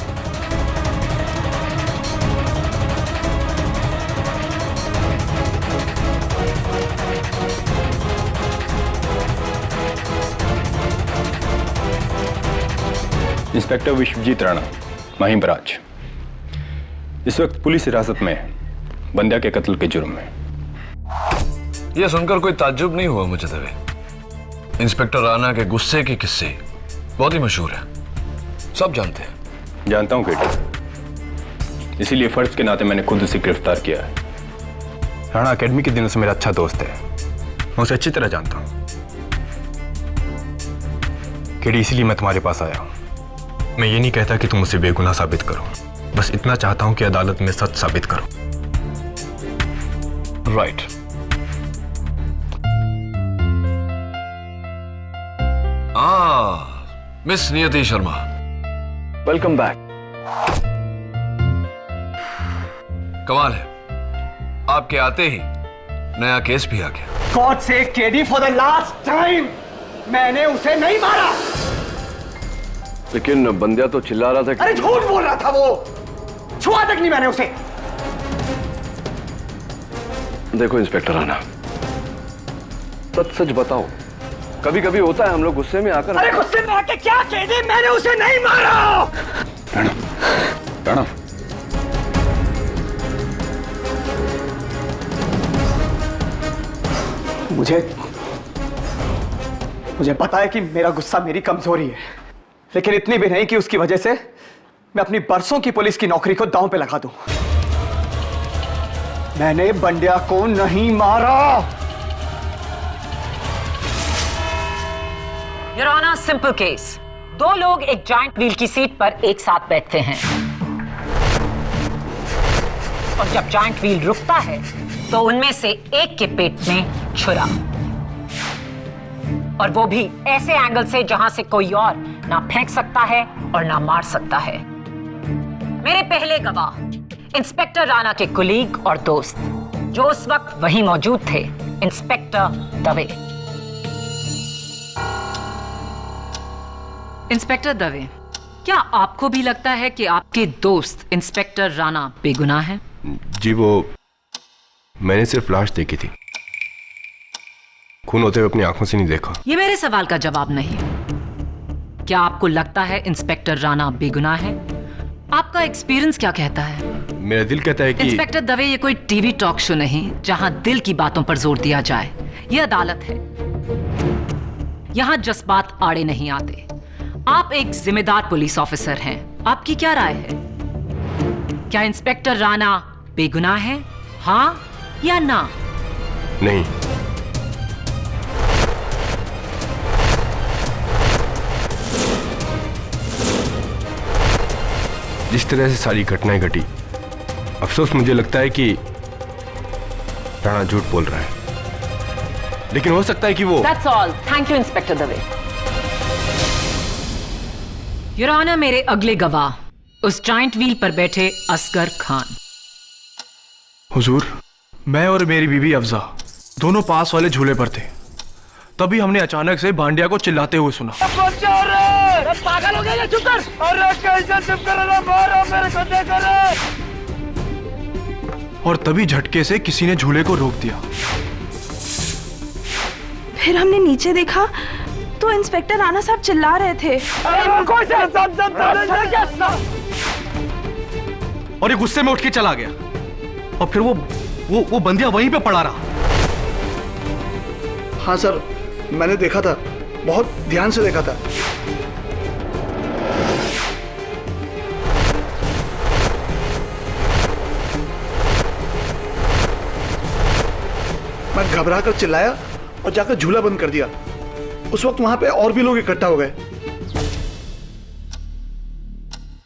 इंस्पेक्टर विश्वजीत राणा, महिमराज, इस वक्त पुलिस हिरासत में है बंद्या के कत्ल के जुर्म में। यह सुनकर कोई ताज्जुब नहीं हुआ मुझे दवे। इंस्पेक्टर राणा के गुस्से के किस्से बहुत ही मशहूर है, सब जानते हैं। जानता हूं केटी, इसीलिए फर्ज के नाते मैंने खुद उसे गिरफ्तार किया है। राणा एकेडमी के दिनों से मेरा अच्छा दोस्त है, मैं उसे अच्छी तरह जानता हूं। केटी, इसीलिए मैं तुम्हारे पास आया हूं। मैं ये नहीं कहता कि तुम उसे बेगुनाह साबित करो, बस इतना चाहता हूं कि अदालत में सच साबित करो। राइट। मिस नियति शर्मा, वेलकम बैक। कमाल है, आपके आते ही नया केस भी आ गया। गॉड से KD, for the last time, मैंने उसे नहीं मारा। लेकिन बंद्या तो चिल्ला रहा था कि... अरे झूठ बोल रहा था वो, छुआ तक नहीं मैंने उसे। देखो इंस्पेक्टर राणा, सच सच बताओ, कभी कभी होता है हम लोग गुस्से में आकर... अरे गुस्से में आके क्या कह दी, मैंने उसे नहीं मारा। राणा, राणा, मुझे पता है कि मेरा गुस्सा मेरी कमजोरी है, लेकिन इतनी भी नहीं कि उसकी वजह से मैं अपनी बरसों की पुलिस की नौकरी को दांव पे लगा दूं। मैंने बंड्या को नहीं मारा। Your honour, simple case. दो लोग एक जॉइंट व्हील की सीट पर एक साथ बैठते हैं और जब जॉइंट व्हील रुकता है तो उनमें से एक के पेट में छुरा, और वो भी ऐसे एंगल से जहां से कोई और ना फेंक सकता है और ना मार सकता है। मेरे पहले गवाह इंस्पेक्टर राणा के कुलीग और दोस्त जो उस वक्त वहीं मौजूद थे, इंस्पेक्टर दवे। इंस्पेक्टर दवे, क्या आपको भी लगता है कि आपके दोस्त इंस्पेक्टर राणा बेगुनाह हैं? जी, वो मैंने सिर्फ लाश देखी थी। खून होते हुए अपनी आंखों से नहीं देखा। ये मेरे सवाल का जवाब नहीं। क्या आपको लगता है इंस्पेक्टर राणा बेगुनाह है? आपका एक्सपीरियंस क्या कहता है? मेरा दिल कहता है कि इंस्पेक्टर दवे, ये कोई टीवी टॉक शो नहीं जहां दिल की बातों पर जोर दिया जाए। ये अदालत है, यहां जज्बात आड़े नहीं आते। आप एक जिम्मेदार पुलिस ऑफिसर हैं, आपकी क्या राय है? क्या इंस्पेक्टर राणा बेगुनाह है, हाँ या ना? नहीं। जिस तरह से सारी घटनाएं घटी, अफसोस मुझे लगता है कि राणा झूठ बोल रहा है, लेकिन हो सकता है कि वो That's all. Thank you, inspector Dave. Your honour, मेरे अगले गवाह उस जाइंट व्हील पर बैठे असगर खान। हुजूर, मैं और मेरी बीवी अफजा दोनों पास वाले झूले पर थे। तभी हमने अचानक से भांडिया को चिल्लाते हुए सुना। पागल हो गया ये, चुप कर। अरे कैसे चुप कर रहा, मारो मेरे को, देखो रे। और तभी झटके से किसी ने झूले को रोक दिया। फिर हमने नीचे देखा तो इंस्पेक्टर राणा साहब चिल्ला रहे थे। और ये गुस्से में उठ के चला गया, और फिर वो बंदिया वहीं पे पड़ा रहा। हाँ सर, मैंने देखा था, बहुत ध्यान से देखा था। मैं घबरा कर चिल्लाया और जाकर झूला बंद कर दिया। उस वक्त वहां पे और भी लोग इकट्ठा हो गए।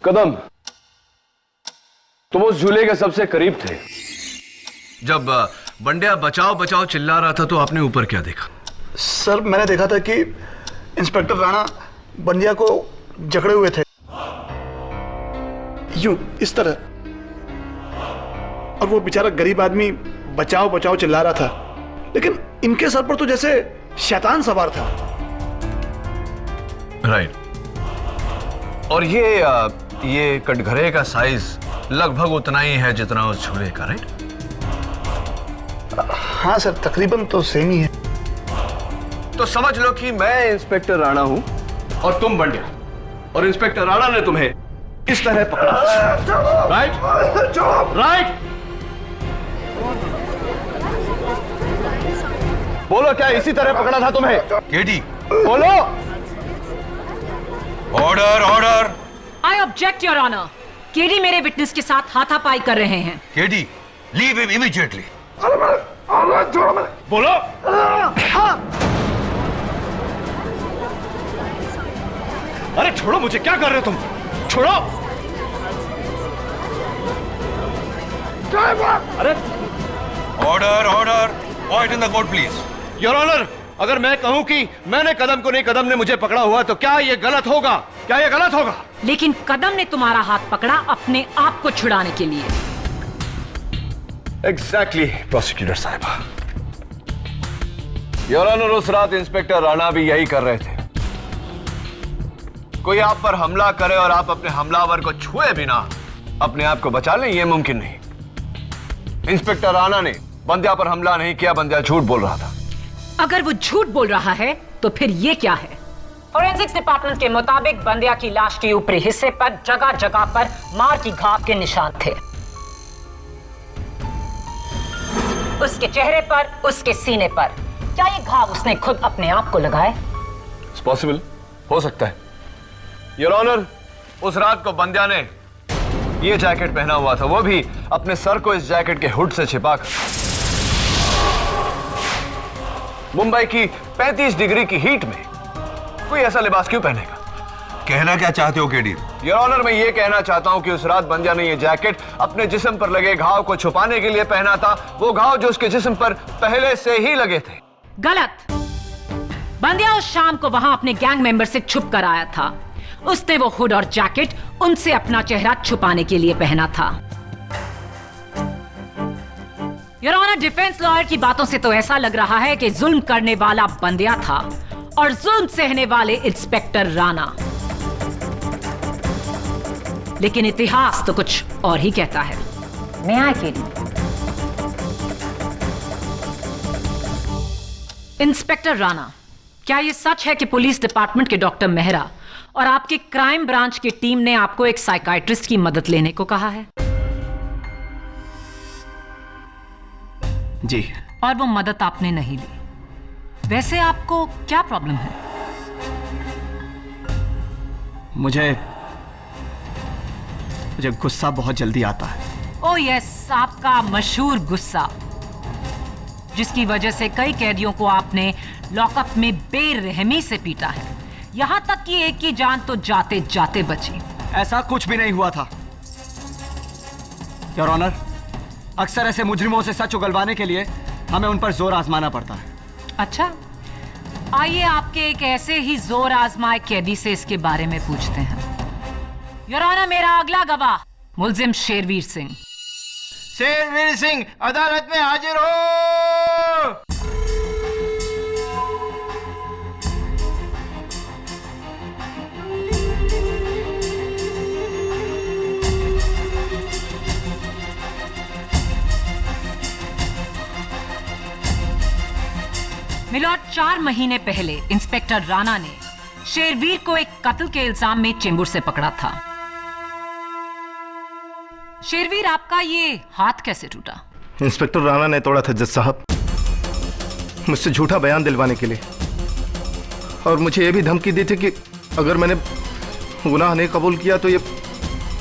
कदम, तुम उस झूले के सबसे करीब थे। जब बंडिया बचाओ बचाओ चिल्ला रहा था तो आपने ऊपर क्या देखा? सर, मैंने देखा था कि इंस्पेक्टर राणा बंदिया को जकड़े हुए थे, यूं इस तरह, और वो बेचारा गरीब आदमी बचाओ बचाओ चिल्ला रहा था, लेकिन इनके सर पर तो जैसे शैतान सवार था। राइट। और ये कटघरे का साइज लगभग उतना ही है जितना उस झूले का, राइट? हाँ सर, तकरीबन तो सेम ही है। तो समझ लो कि मैं इंस्पेक्टर राणा हूं और तुम बंडिया, और इंस्पेक्टर राणा ने तुम्हें इस तरह पकड़ा, राइट? राइट? बोलो, क्या इसी तरह पकड़ा था तुम्हें? केडी, बोलो। Order order. I object your honour. KD मेरे विटनेस के साथ हाथापाई कर रहे हैं। KD, leave him immediately. बोलो। अरे छोड़ो मुझे, क्या कर रहे हो तुम? छोड़ो। अरे order order. Point in the court please. Your honour, अगर मैं कहूं कि मैंने कदम को नहीं, कदम ने मुझे पकड़ा हुआ, तो क्या ये गलत होगा? क्या ये गलत होगा? लेकिन कदम ने तुम्हारा हाथ पकड़ा अपने आप को छुड़ाने के लिए। एग्जैक्टली प्रोसिक्यूटर साहिबा। योर ऑनर, उस रात इंस्पेक्टर राणा भी यही कर रहे थे। कोई आप पर हमला करे और आप अपने हमलावर को छुए बिना अपने आप को बचा लें, यह मुमकिन नहीं। इंस्पेक्टर राणा ने बंदिया पर हमला नहीं किया, बंदिया झूठ बोल रहा था। अगर वो झूठ बोल रहा है तो फिर ये क्या है? फोरेंसिक्स डिपार्टमेंट के मुताबिक बंदिया की लाश के ऊपरी हिस्से पर जगह जगह पर मार की घाव के निशान थे। उसके चेहरे पर, उसके सीने पर। क्या ये घाव उसने खुद अपने आप को लगाए? इट्स पॉसिबल, हो सकता है। योर ऑनर, उस रात को बंदिया ने ये जैकेट पहना हुआ था, वो भी अपने सर को इस जैकेट के हुड से छिपाकर। मुंबई की 35 डिग्री की हीट में कोई ऐसा लिबास क्यों पहनेगा? कहना क्या चाहते हो केडी? योर ऑनर, मैं ये कहना चाहता हूं कि उस रात बंदिया ने ये जैकेट अपने जिस्म पर लगे घाव को छुपाने के लिए पहना था, वो घाव जो उसके जिस्म पर पहले से ही लगे थे। गलत। बंदिया उस शाम को वहां अपने गैंग मेंबर से छुप कर आया था। उसने वो हुड और जैकेट उनसे अपना चेहरा छुपाने के लिए पहना था। योर ऑनर, डिफेंस लॉयर की बातों से तो ऐसा लग रहा है कि जुल्म करने वाला बंदिया था और जुल्म सहने वाले इंस्पेक्टर राणा। लेकिन इतिहास तो कुछ और ही कहता है। मैं केडी। इंस्पेक्टर राणा, क्या ये सच है कि पुलिस डिपार्टमेंट के डॉक्टर मेहरा और आपकी क्राइम ब्रांच की टीम ने आपको एक साइकाइट्रिस्ट की मदद लेने को कहा है? जी। और वो मदद आपने नहीं ली। वैसे आपको क्या प्रॉब्लम है? मुझे गुस्सा बहुत जल्दी आता है। ओह यस, आपका मशहूर गुस्सा, जिसकी वजह से कई कैदियों को आपने लॉकअप में बेरहमी से पीटा है, यहां तक कि एक की जान तो जाते जाते बची। ऐसा कुछ भी नहीं हुआ था योर ऑनर। अक्सर ऐसे मुजरिमों से सच उगलवाने के लिए हमें उन पर जोर आजमाना पड़ता है। अच्छा, आइए आपके एक ऐसे ही जोर आजमाए कैदी से इसके बारे में पूछते हैं। योर ऑनर, मेरा अगला गवाह मुलजिम शेरवीर सिंह। शेरवीर सिंह अदालत में हाजिर हो। मिलॉर्ड, 4 महीने पहले इंस्पेक्टर राणा ने शेरवीर को एक कत्ल के इल्जाम में चेंबूर से पकड़ा था। शेरवीर, आपका ये हाथ कैसे टूटा? इंस्पेक्टर राणा ने तोड़ा था जज साहब, मुझसे झूठा बयान दिलवाने के लिए, और मुझे यह भी धमकी दी थी कि अगर मैंने गुनाह नहीं कबूल किया तो ये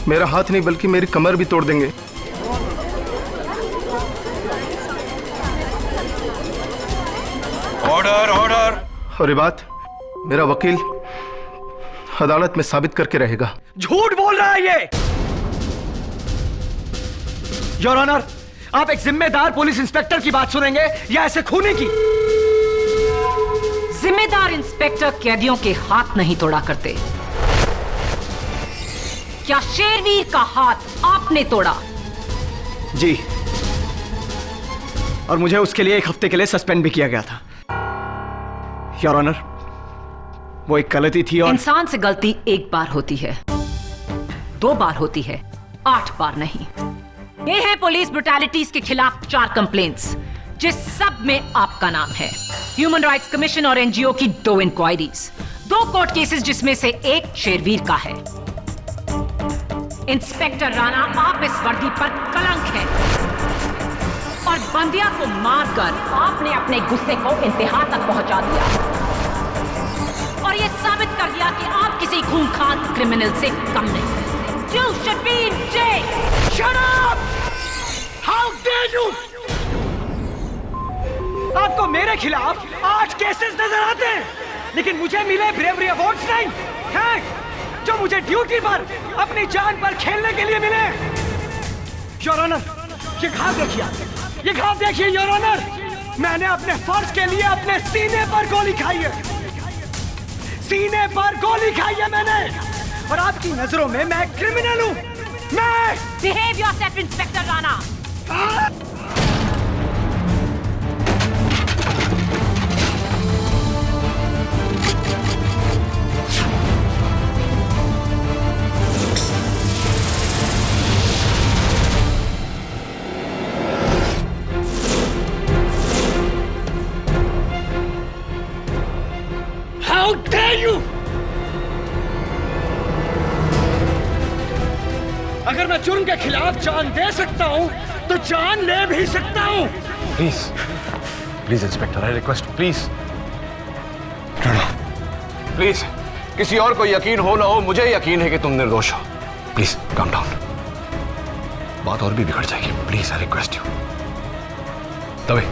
मेरा हाथ नहीं बल्कि मेरी कमर भी तोड़ देंगे। Order order. और ये बात मेरा वकील अदालत में साबित करके रहेगा। झूठ बोल रहा है ये योर ऑनर। आप एक जिम्मेदार पुलिस इंस्पेक्टर की बात सुनेंगे या ऐसे खूनी की? जिम्मेदार इंस्पेक्टर कैदियों के हाथ नहीं तोड़ा करते। क्या शेरवीर का हाथ आपने तोड़ा? जी, और मुझे उसके लिए 1 हफ्ते के लिए सस्पेंड भी किया गया था योर ऑनर। वो एक गलती थी और इंसान से गलती एक बार होती है, 2 बार होती है, 8 बार नहीं। ये है पुलिस ब्रुटैलिटीज के खिलाफ 4 कंप्लेंट्स, जिस सब में आपका नाम है। ह्यूमन राइट्स कमीशन और एनजीओ की 2 इंक्वायरीज, 2 कोर्ट केसेस जिसमें से एक शेरवीर का है। इंस्पेक्टर राणा, आप इस वर्दी पर कलंक हैं और बंदिया को मारकर आपने अपने गुस्से को इंतहा तक पहुंचा दिया और यह साबित कर दिया कि आप किसी खूंखार क्रिमिनल से कम नहीं। You should be in jail. Shut up! How dare you! आपको मेरे खिलाफ 8 केसेस नजर आते हैं, लेकिन मुझे मिले ब्रेवरी अवार्ड्स नहीं हैं, जो मुझे ड्यूटी पर अपनी जान पर खेलने के लिए मिले। योर ऑनर, ये घाव देखिए, ये घाव देखिए योर ऑनर। मैंने अपने फर्ज के लिए अपने सीने पर गोली खाई है, सीने पर गोली खाई है मैंने, और आपकी नजरों में मैं क्रिमिनल हूं। मैं behave yourself inspector Rana. How dare you! अगर मैं जुर्म के खिलाफ जान दे सकता हूं तो जान ले भी सकता हूं। Please please inspector, I request, please please, किसी और को यकीन हो ना हो, मुझे यकीन है कि तुम निर्दोष हो। प्लीज काम डाउन, बात और भी बिगड़ जाएगी। Please I request you. तभी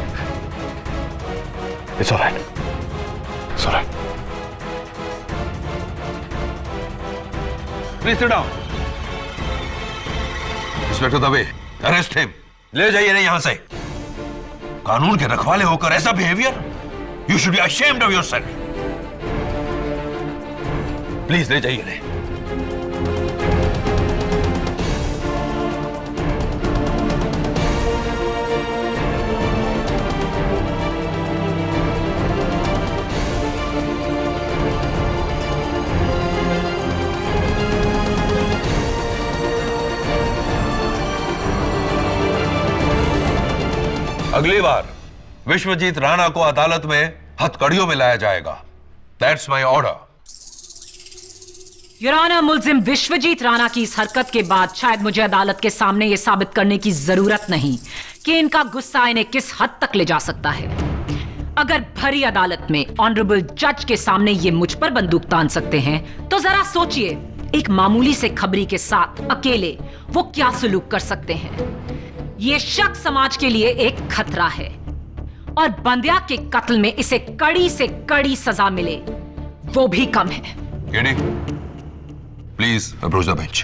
it's alright, it's alright. Please sit down. Inspector Dave, arrest him, ले जाइए ना यहां से। कानून के रखवाले होकर ऐसा behaviour, you should be ashamed of yourself. Please ले जाइए ना। अगली बार विश्वजीत राणा को अदालत में हथकड़ियों में लाया जाएगा। That's my order. Your honour, मुलजिम विश्वजीत राणा की इस हरकत के बाद शायद मुझे अदालत के सामने यह साबित करने की जरूरत नहीं कि इनका गुस्सा इन्हें किस हद तक ले जा सकता है। अगर भरी अदालत में ऑनरेबल जज के सामने ये मुझ पर बंदूक तान सकते हैं, तो जरा सोचिए एक मामूली से खबरी के साथ अकेले वो क्या सलूक कर सकते हैं। ये शख्स समाज के लिए एक खतरा है और बंदिया के कत्ल में इसे कड़ी से कड़ी सजा मिले वो भी कम है। KD, please approach the bench.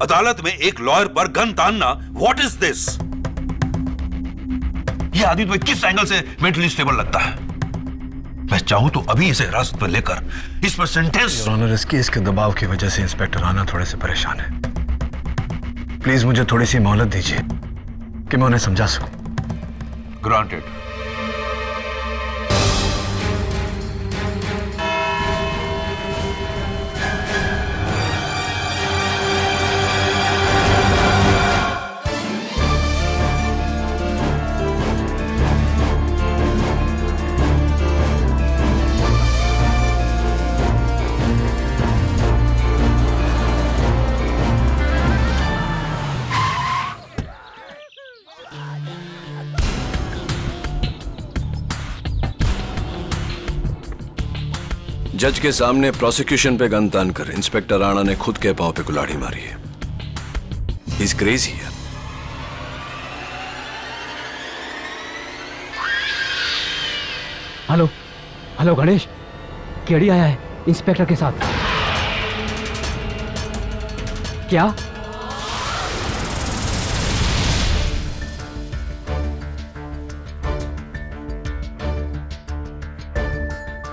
अदालत में एक लॉयर पर गन तानना, व्हाट इज दिस? ये आदमी तुम्हें किस एंगल से मेंटली स्टेबल लगता है? मैं चाहूं तो अभी इसे हिरासत में लेकर इस पर सेंटेंस। योर ऑनर, इस केस के दबाव की वजह से इंस्पेक्टर राणा थोड़े से परेशान है। प्लीज मुझे थोड़ी सी मोहलत दीजिए कि मैं उन्हें समझा सकूं। ग्रांटेड। जज के सामने प्रोसिक्यूशन पे गन तान कर इंस्पेक्टर राणा ने खुद के पांव पे कुल्हाड़ी मारी है। He's crazy है। हेलो हेलो गणेश, केडी आया है इंस्पेक्टर के साथ। क्या?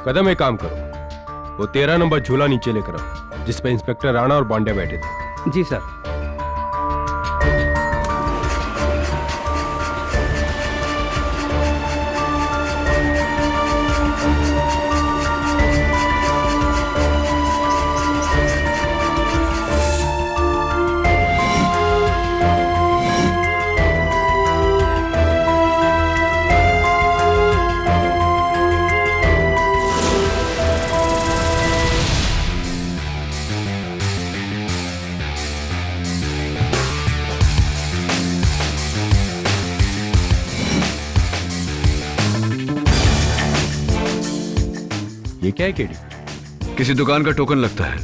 कदम एक काम करो, वो 13 नंबर झूला नीचे लेकर आओ जिस पे इंस्पेक्टर राणा और बांडे बैठे थे। जी सर। ये क्या है केडी? किसी दुकान का टोकन लगता है,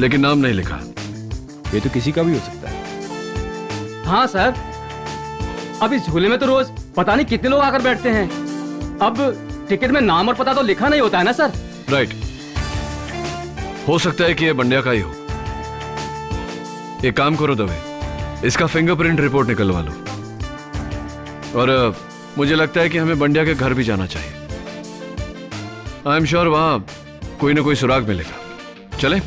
लेकिन नाम नहीं लिखा। ये तो किसी का भी हो सकता है। हाँ सर, अब इस झूले में तो रोज पता नहीं कितने लोग आकर बैठते हैं। अब टिकट में नाम और पता तो लिखा नहीं होता है ना सर। राइट, हो सकता है कि ये बंडिया का ही हो। एक काम करो दवे, इसका फिंगरप्रिंट रिपोर्ट निकलवा लो। और मुझे लगता है कि हमें बंडिया के घर भी जाना चाहिए। आई एम श्योर वहां कोई ना कोई सुराग मिलेगा। चलें?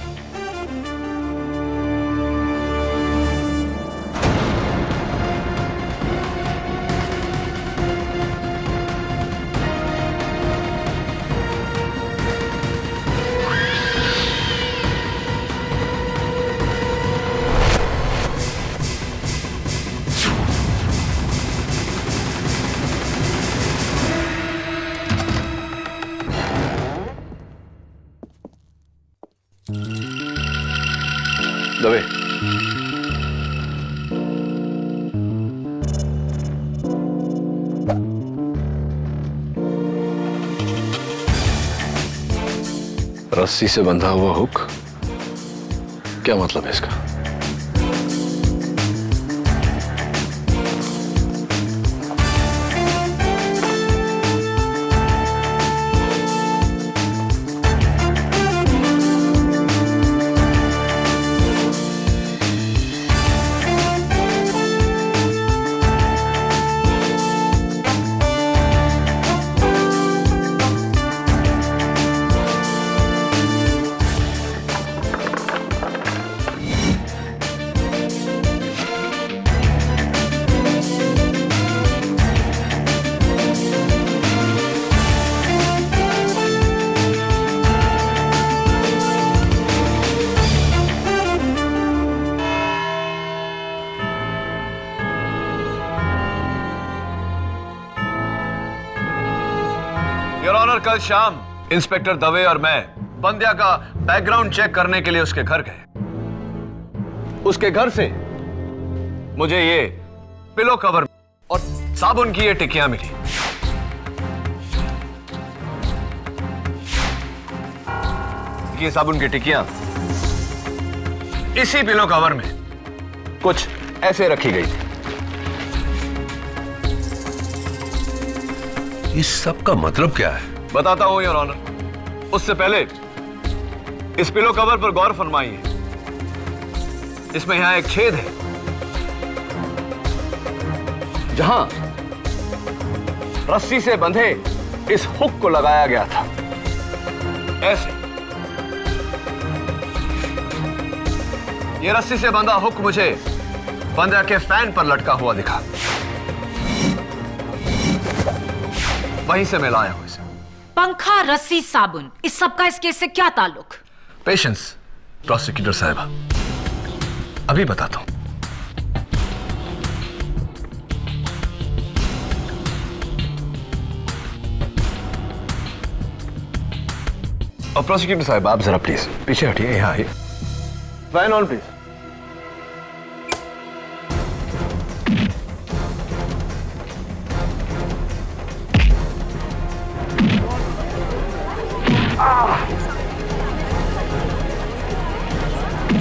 दवे, रस्सी से बंधा हुआ हुक, क्या मतलब है इसका? ऑनर, कल शाम इंस्पेक्टर दवे और मैं बंद्या का बैकग्राउंड चेक करने के लिए उसके घर गए। उसके घर से मुझे ये पिलो कवर और साबुन की ये टिकियां मिली। ये साबुन की टिकियां इसी पिलो कवर में कुछ ऐसे रखी गई थी। इस सब का मतलब क्या है? बताता हूं योर ऑनर। उससे पहले इस पिलो कवर पर गौर फरमाइए। इसमें यहां एक छेद है जहां रस्सी से बंधे इस हुक को लगाया गया था, ऐसे। ये रस्सी से बंधा हुक मुझे बंद्या के फैन पर लटका हुआ दिखा। वहीं से मैं लाया हूं इसे। पंखा, रस्सी, साबुन, इस सब का इस केस से क्या ताल्लुक? पेशेंस प्रोसिक्यूटर साहिबा, अभी बताता हूं। और प्रोसिक्यूटर साहिबा, आप जरा प्लीज पीछे हटिए, यहां आइए। Fan on please.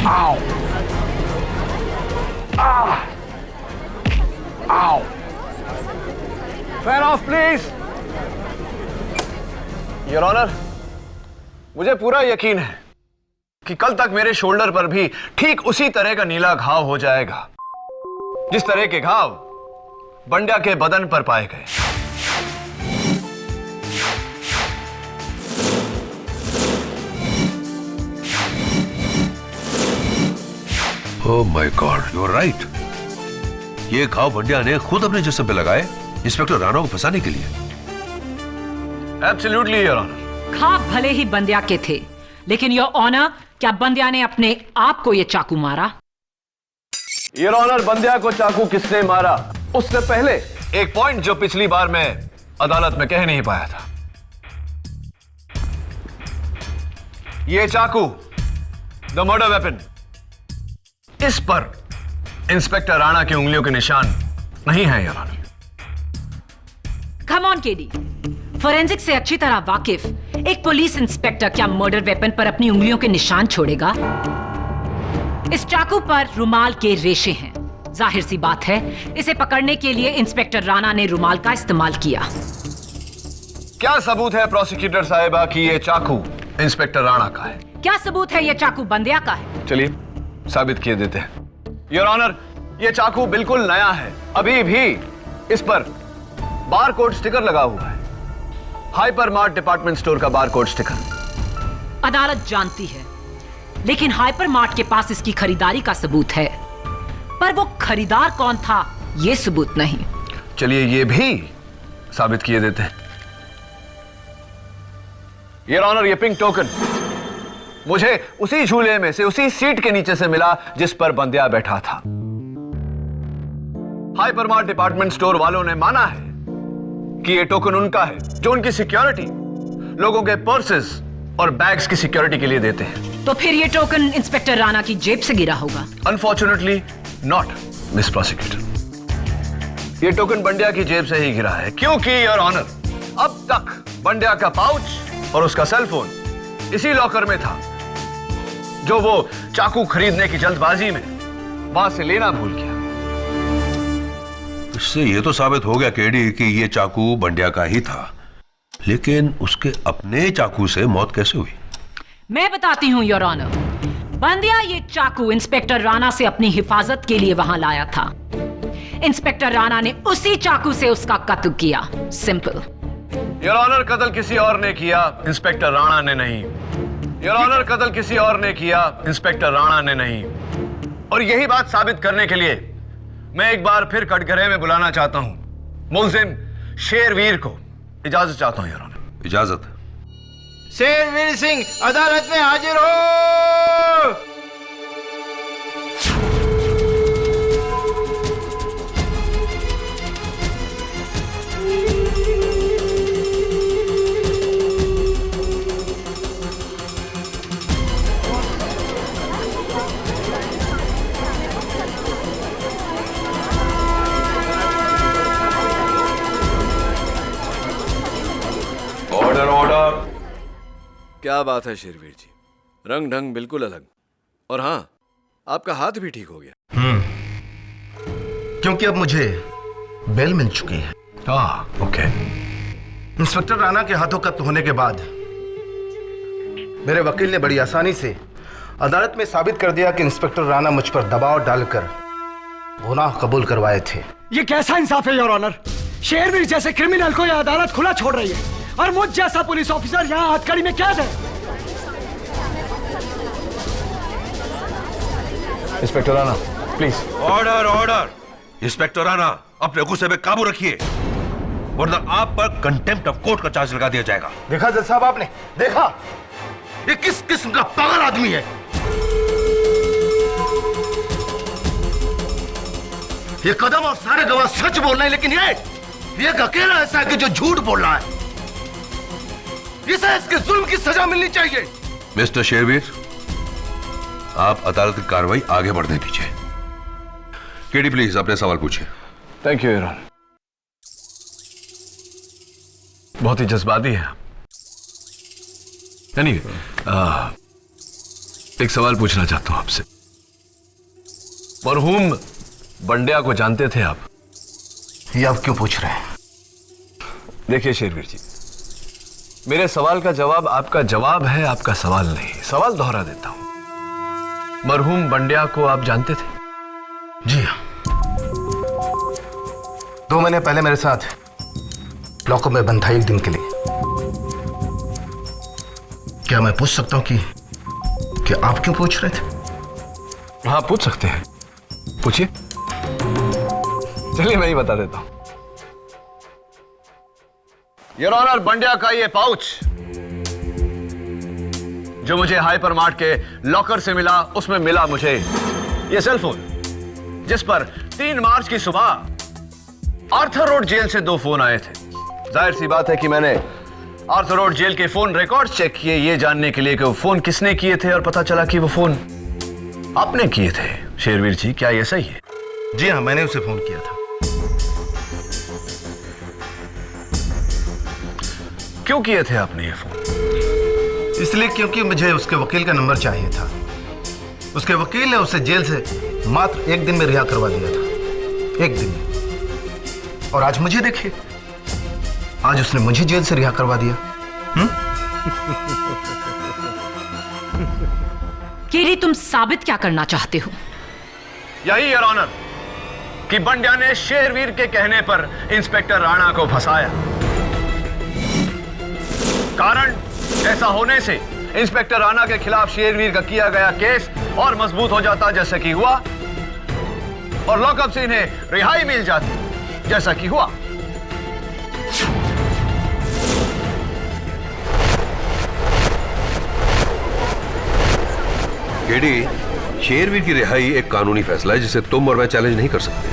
Ow. Ow. Fan off, please. Your Honor, मुझे पूरा यकीन है कि कल तक मेरे शोल्डर पर भी ठीक उसी तरह का नीला घाव हो जाएगा जिस तरह के घाव बंड्या के बदन पर पाए गए। Oh my God, you are right. ये घाव बंड्या ने खुद अपने जिस्म पे लगाए इंस्पेक्टर राणा को फंसाने के लिए। Absolutely your honour. घाव भले ही बंद्या के थे, लेकिन योर ऑनर, क्या बंद्या ने अपने आप को ये चाकू मारा? योर ऑनर, बंद्या को चाकू किसने मारा उससे पहले एक पॉइंट जो पिछली बार मैं अदालत में कह नहीं पाया था। ये चाकू, द मर्डर वेपन, इस पर इंस्पेक्टर राणा की उंगलियों के निशान नहीं है your honour. Come on KD, forensic से अच्छी तरह वाकिफ एक पुलिस इंस्पेक्टर क्या मर्डर वेपन पर अपनी उंगलियों के निशान छोड़ेगा? इस चाकू पर रुमाल के रेशे हैं। जाहिर सी बात है, इसे पकड़ने के लिए इंस्पेक्टर राणा ने रुमाल का इस्तेमाल किया। क्या सबूत है प्रोसिक्यूटर साहिबा कि यह चाकू इंस्पेक्टर राणा का है? क्या सबूत है यह चाकू बंद्या का है? चलिए साबित किए देते हैं। योर ऑनर, यह चाकू बिल्कुल नया है। अभी भी इस पर बारकोड स्टिकर लगा हुआ है, हाइपरमार्ट डिपार्टमेंट स्टोर का बारकोड स्टिकर। अदालत जानती है, लेकिन हाइपरमार्ट के पास इसकी खरीदारी का सबूत है, पर वो खरीदार कौन था ये सबूत नहीं। चलिए ये भी साबित किए देते हैं। योर ऑनर, ये पिंक टोकन मुझे उसी झूले में से, उसी सीट के नीचे से मिला जिस पर बंद्या बैठा था। हाइपरमार्ट डिपार्टमेंट स्टोर वालों ने माना है कि यह टोकन उनका है, जो उनकी सिक्योरिटी लोगों के पर्सेस और बैग्स की सिक्योरिटी के लिए देते हैं। तो फिर यह टोकन इंस्पेक्टर राणा की जेब से गिरा होगा? Unfortunately not, miss prosecutor. यह टोकन बंड्या की जेब से ही गिरा है, क्योंकि योर ऑनर, अब तक बंड्या का पाउच और उसका सेलफोन इसी लॉकर में था, जो वो चाकू खरीदने की जल्दबाजी में वहां से लेना भूल गया। इससे यह तो साबित हो गया केडी कि यह चाकू बंड्या का ही था, लेकिन उसके अपने चाकू से मौत कैसे हुई? मैं बताती हूं योर ऑनर। बंद्या ये चाकू इंस्पेक्टर राणा से अपनी हिफाजत के लिए वहां लाया था। इंस्पेक्टर राणा ने उसी चाकू से उसका कत्ल किया। सिंपल। योर ऑनर, कत्ल किसी और ने किया, इंस्पेक्टर राणा ने नहीं। योर ऑनर, कत्ल किसी और ने किया, इंस्पेक्टर राणा ने नहीं। और यही बात साबित करने के लिए मैं एक बार फिर कटघरे में बुलाना चाहता हूं मुलजिम शेरवीर को। इजाजत चाहता हूं योर ऑनर। इजाजत। शेरवीर सिंह अदालत में हाजिर हो। क्या बात है शेरवीर जी, रंग ढंग बिल्कुल अलग। और हाँ, आपका हाथ भी ठीक हो गया। क्योंकि अब मुझे बेल मिल चुकी है। ओके। इंस्पेक्टर राणा के हाथों कत्ल होने के बाद मेरे वकील ने बड़ी आसानी से अदालत में साबित कर दिया कि इंस्पेक्टर राणा मुझ पर दबाव डालकर गुनाह कबूल करवाए थे। ये कैसा इंसाफ है योर ऑनर? शेरवीर जैसे क्रिमिनल को यह अदालत खुला छोड़ रही है और मुझ जैसा पुलिस ऑफिसर यहाँ हथकड़ी में कैद है। Inspector Rana, please. Order order. Inspector Rana, अपने गुस्से में काबू रखिए, वरना आप पर कंटेम्प्ट ऑफ कोर्ट का चार्ज लगा दिया जाएगा। देखा जज साहब, आपने देखा ये किस किस्म का पागल आदमी है। ये कदम और सारे गवाह सच बोल रहे हैं, लेकिन ये एक अकेला ऐसा है कि जो झूठ बोल रहा है। इसे इसके जुल्म की सजा मिलनी चाहिए। मिस्टर शेरवीर, आप अदालत की कार्रवाई आगे बढ़ने दीजिए। केडी प्लीज अपने सवाल पूछिए। Thank you your honour. बहुत ही जज्बाती है आप। एक सवाल पूछना चाहता हूं आपसे। मरहूम बंड्या को जानते थे आप? ये आप क्यों पूछ रहे हैं? देखिए शेरवीर जी, मेरे सवाल का जवाब आपका जवाब है, आपका सवाल नहीं। सवाल दोहरा देता हूं। मरहूम बंड्या को आप जानते थे? जी हाँ, 2 महीने पहले मेरे साथ लॉकअप में बंद था एक दिन के लिए। क्या मैं पूछ सकता हूं कि आप क्यों पूछ रहे थे? हाँ, पूछ सकते हैं, पूछिए। चलिए मैं ही बता देता हूं। योर ऑनर, बंड्या का ये पाउच जो मुझे हाइपर मार्ट के लॉकर से मिला, उसमें मिला मुझे ये सेलफोन जिस पर 3 मार्च की सुबह आर्थर रोड जेल से 2 फोन आए थे। जाहिर सी बात है कि मैंने आर्थर रोड जेल के फोन रिकॉर्ड चेक किए, ये जानने के लिए कि वो फोन किसने किए थे, और पता चला कि वो फोन आपने किए थे। शेरवीर जी, क्या ये सही है? जी हाँ, मैंने उसे फोन किया था। क्यों किए थे आपने ये फोन? इसलिए क्योंकि मुझे उसके वकील का नंबर चाहिए था। उसके वकील ने उसे जेल से मात्र 1 दिन में रिहा करवा दिया था। 1 दिन में। और आज मुझे देखिए, आज उसने मुझे जेल से रिहा करवा दिया। केरी, तुम साबित क्या करना चाहते हो? यही योर ऑनर कि बंड्या ने शेरवीर के कहने पर इंस्पेक्टर राणा को फंसाया। कारण ऐसा होने से इंस्पेक्टर राणा के खिलाफ शेरवीर का किया गया केस और मजबूत हो जाता जैसा कि हुआ, और लॉकअप से इन्हें रिहाई मिल जाती जैसा कि हुआ। केडी, शेरवीर की रिहाई एक कानूनी फैसला है जिसे तुम और मैं चैलेंज नहीं कर सकते।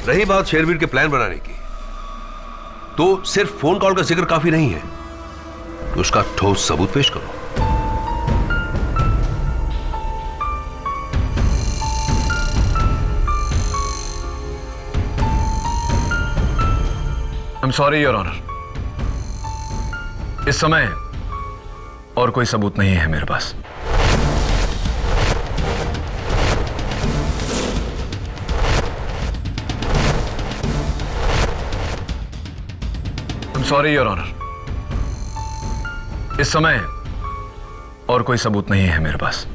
रही बात शेरवीर के प्लान बनाने की, तो सिर्फ फोन कॉल का जिक्र काफी नहीं है, तो उसका ठोस सबूत पेश करो। I'm sorry, Your Honor. इस समय और कोई सबूत नहीं है मेरे पास। I'm sorry, Your Honor. इस समय और कोई सबूत नहीं है मेरे पास।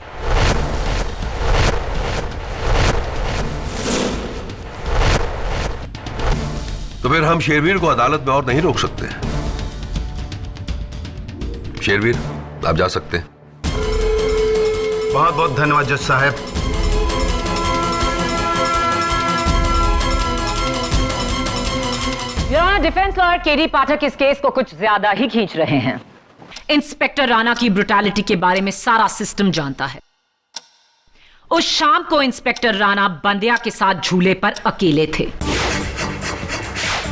तो फिर हम शेरवीर को अदालत में और नहीं रोक सकते। शेरवीर, आप जा सकते हैं। बहुत बहुत धन्यवाद जज साहब। डिफेंस लॉयर केडी पाठक इस केस को कुछ ज्यादा ही खींच रहे हैं। इंस्पेक्टर राणा की ब्रुटैलिटी के बारे में सारा सिस्टम जानता है। उस शाम को इंस्पेक्टर राणा बंदिया के साथ झूले पर अकेले थे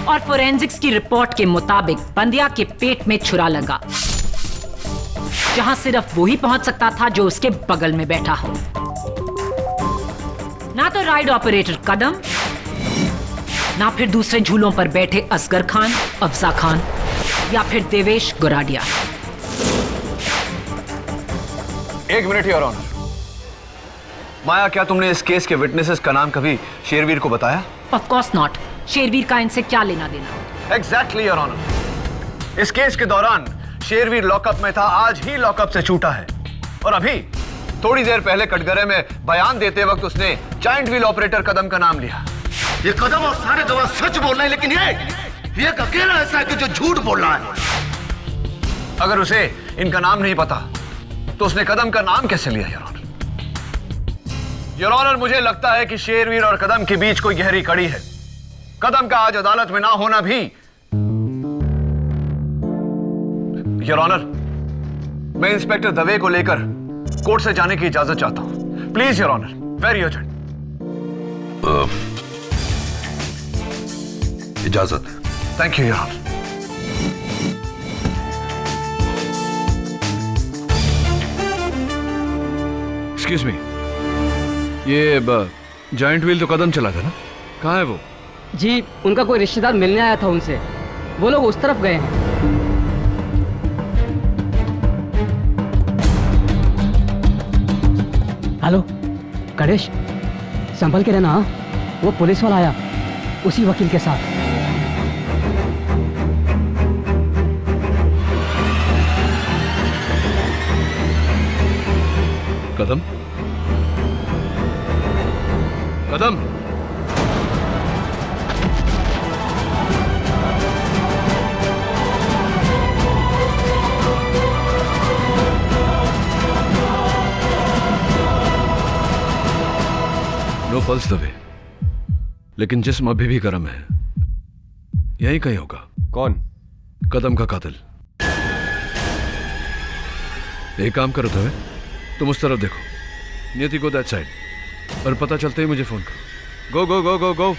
और फोरेंसिक्स की रिपोर्ट के मुताबिक बंदिया के पेट में छुरा लगा, जहां सिर्फ वो ही पहुंच सकता था जो उसके बगल में बैठा हो। ना तो राइड ऑपरेटर कदम, ना फिर दूसरे झूलों पर बैठे असगर खान, अफजा खान या फिर देवेश गोराडिया। एक मिनट योर ऑनर। माया, क्या तुमने इस केस के विटनेसेस का नाम कभी शेरवीर को बताया? Of course not. शेरवीर का इनसे क्या लेना देना? Exactly your honour. इस केस के दौरान शेरवीर लॉकअप में था, आज ही लॉकअप से छूटा है। और अभी थोड़ी देर पहले कटघरे में बयान देते वक्त उसने जायंट व्हील ऑपरेटर कदम का नाम लिया। ये कदम और सारे गवाह सच बोल रहे हैं, लेकिन ये एक अकेला ऐसा है कि जो झूठ बोल रहा है। अगर उसे इनका नाम नहीं पता तो उसने कदम का नाम कैसे लिया योर ऑनर? योर ऑनर, मुझे लगता है कि शेरवीर और कदम के बीच कोई गहरी कड़ी है। कदम का आज अदालत में ना होना भी। योर ऑनर, मैं इंस्पेक्टर दवे को लेकर कोर्ट से जाने की इजाजत चाहता हूं। Please your honour, very urgent. इजाजत। Thank you your honour. Excuse me, ये जायंट व्हील तो कदम चला था ना, कहाँ है वो? जी, उनका कोई रिश्तेदार मिलने आया था उनसे, वो लोग उस तरफ गए हैं। हेलो गणेश, संभल के रहना। हाँ, वो पुलिस वाला आया उसी वकील के साथ। कदम, कदम, नो पल्स दवे, लेकिन जिस्म अभी भी गर्म है। यही कहीं होगा। कौन? कदम का कातिल। एक काम करो दवे, तुम उस तरफ देखो। नियति को दैट साइड, और पता चलते ही मुझे फोन करो। गो गो गो गो गो।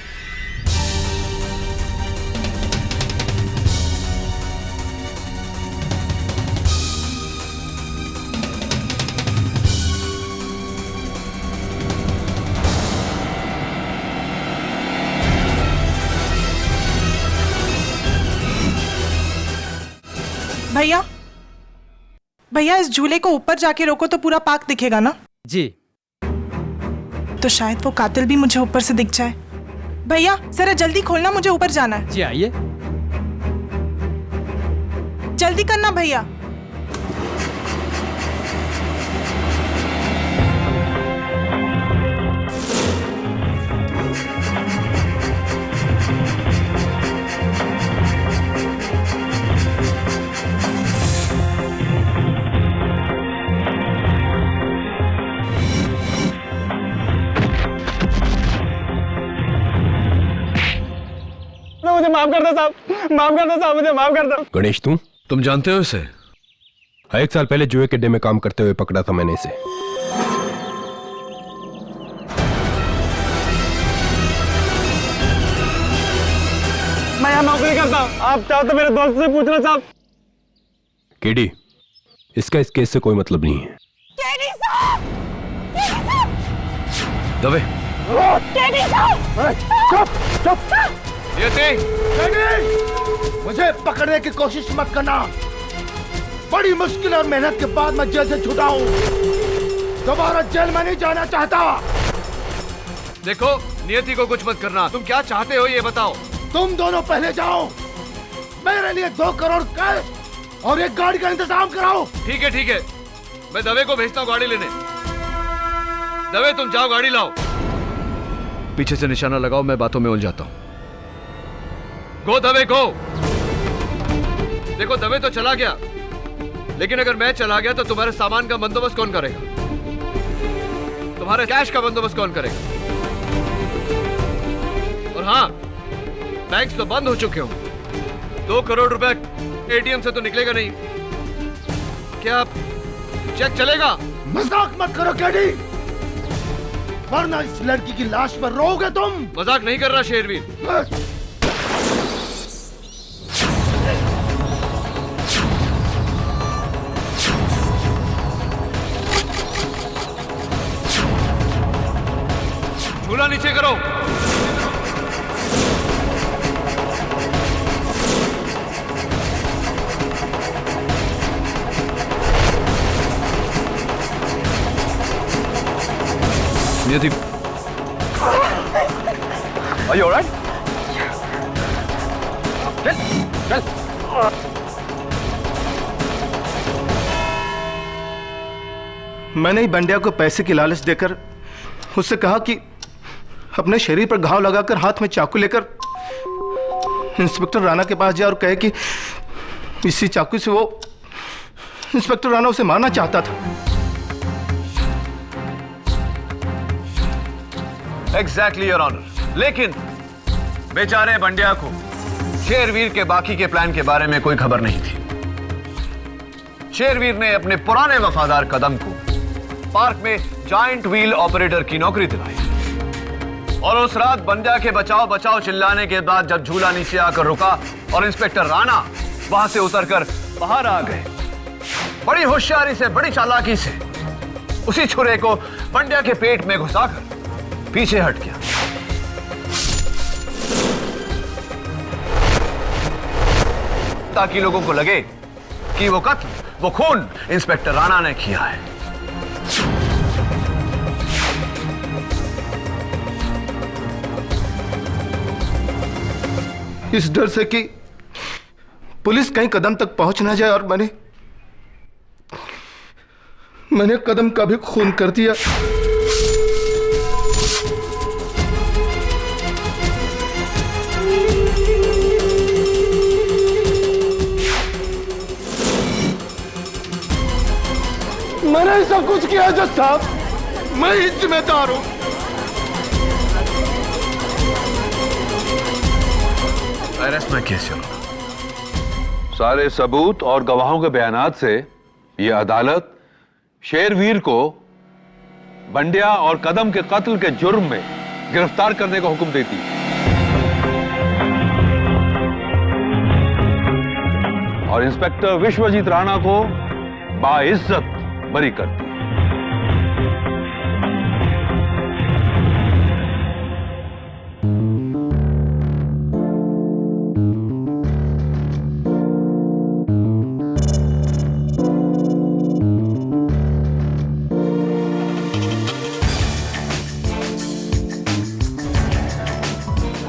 भैया, भैया इस झूले को ऊपर जाके रोको तो पूरा पार्क दिखेगा ना? जी। तो शायद वो कातिल भी मुझे ऊपर से दिख जाए। भैया जरा जल्दी खोलना, मुझे ऊपर जाना है। जी आइए। जल्दी करना भैया। मुझे माफ कर दो साहब, माफ कर दो साहब, मुझे माफ कर दो। गणेश, तुम जानते हो इसे? 1 साल पहले जुए के अड्डे में काम करते हुए पकड़ा था मैंने इसे। मैं यहाँ नौकरी करता हूँ, आप चाहो तो मेरे दोस्त से पूछना साहब। केडी, इसका इस केस से कोई मतलब नहीं है। दवे, मुझे पकड़ने की कोशिश मत करना। बड़ी मुश्किल और मेहनत के बाद मैं जेल से छूटा हूँ। दोबारा जेल में नहीं जाना चाहता। देखो, नियति को कुछ मत करना। तुम क्या चाहते हो ये बताओ। तुम दोनों पहले जाओ, मेरे लिए 2 करोड़ कैश और एक गाड़ी का इंतजाम कराओ। ठीक है, ठीक है, मैं दवे को भेजता हूँ गाड़ी लेने। दवे, तुम जाओ गाड़ी लाओ। पीछे से निशाना लगाओ, मैं बातों में उलझाता हूँ। गो दवे गो। देखो, दवे तो चला गया, लेकिन अगर मैं चला गया तो तुम्हारे सामान का बंदोबस्त कौन करेगा? तुम्हारे कैश का बंदोबस्त कौन करेगा? और हाँ, बैंक्स तो बंद हो चुके हो। 2 करोड़ रुपए एटीएम से तो निकलेगा नहीं। क्या चेक चलेगा? मजाक मत करो केडी, वरना इस लड़की की लाश पर रोओगे तुम। मजाक नहीं कर रहा शेरवीर। झूला नीचे करो। नियति, Are you alright? चल, चल। मैंने ही बंड्या को पैसे की लालच देकर उससे कहा कि अपने शरीर पर घाव लगाकर हाथ में चाकू लेकर इंस्पेक्टर राणा के पास जाए और कहे कि इसी चाकू से वो इंस्पेक्टर राणा उसे मारना चाहता था। Exactly your honour. लेकिन बेचारे बंड्या को शेरवीर के बाकी के प्लान के बारे में कोई खबर नहीं थी। शेरवीर ने अपने पुराने वफादार कदम को पार्क में जायंट व्हील ऑपरेटर की नौकरी दिलाई और उस रात बंड्या के बचाओ बचाओ चिल्लाने के बाद जब झूला नीचे आकर रुका और इंस्पेक्टर राणा वहां से उतरकर बाहर आ गए, बड़ी होशियारी से, बड़ी चालाकी से उसी छुरे को बंड्या के पेट में घुसाकर पीछे हट गया। ताकि लोगों को लगे कि वो कत्ल, वो खून इंस्पेक्टर राणा ने किया है। इस डर से कि पुलिस कहीं कदम तक पहुंच ना जाए और मैंने कदम का भी खून कर दिया। मैंने ऐसा कुछ किया जज साहब, मैं ही जिम्मेदार हूं। अरेस्ट में केस चलो। सारे सबूत और गवाहों के बयानात से यह अदालत शेरवीर को बंड्या और कदम के कत्ल के जुर्म में गिरफ्तार करने का हुक्म देती है और इंस्पेक्टर विश्वजीत राणा को बाइज्जत बरी करती है।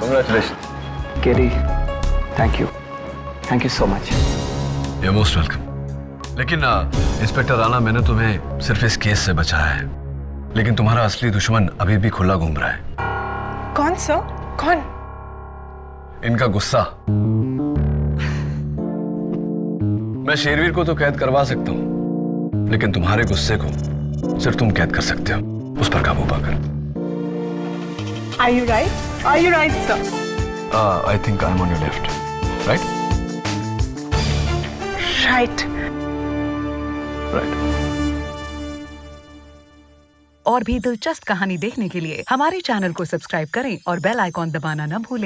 Congratulations. Kerry, thank you so much. You're most welcome. लेकिन इंस्पेक्टर राणा, मैंने तुम्हें सिर्फ इस केस से बचाया है, लेकिन तुम्हारा असली दुश्मन अभी भी खुला घूम रहा है। कौन सर? कौन? इनका गुस्सा। मैं शेरवीर को तो कैद करवा सकता हूं, लेकिन तुम्हारे गुस्से को सिर्फ तुम कैद कर सकते हो, उस पर काबू पाकर। Are you right, sir? I think I'm on your left, right? Right. और भी दिलचस्प कहानी देखने के लिए हमारे चैनल को सब्सक्राइब करें और बेल आइकॉन दबाना न भूलें।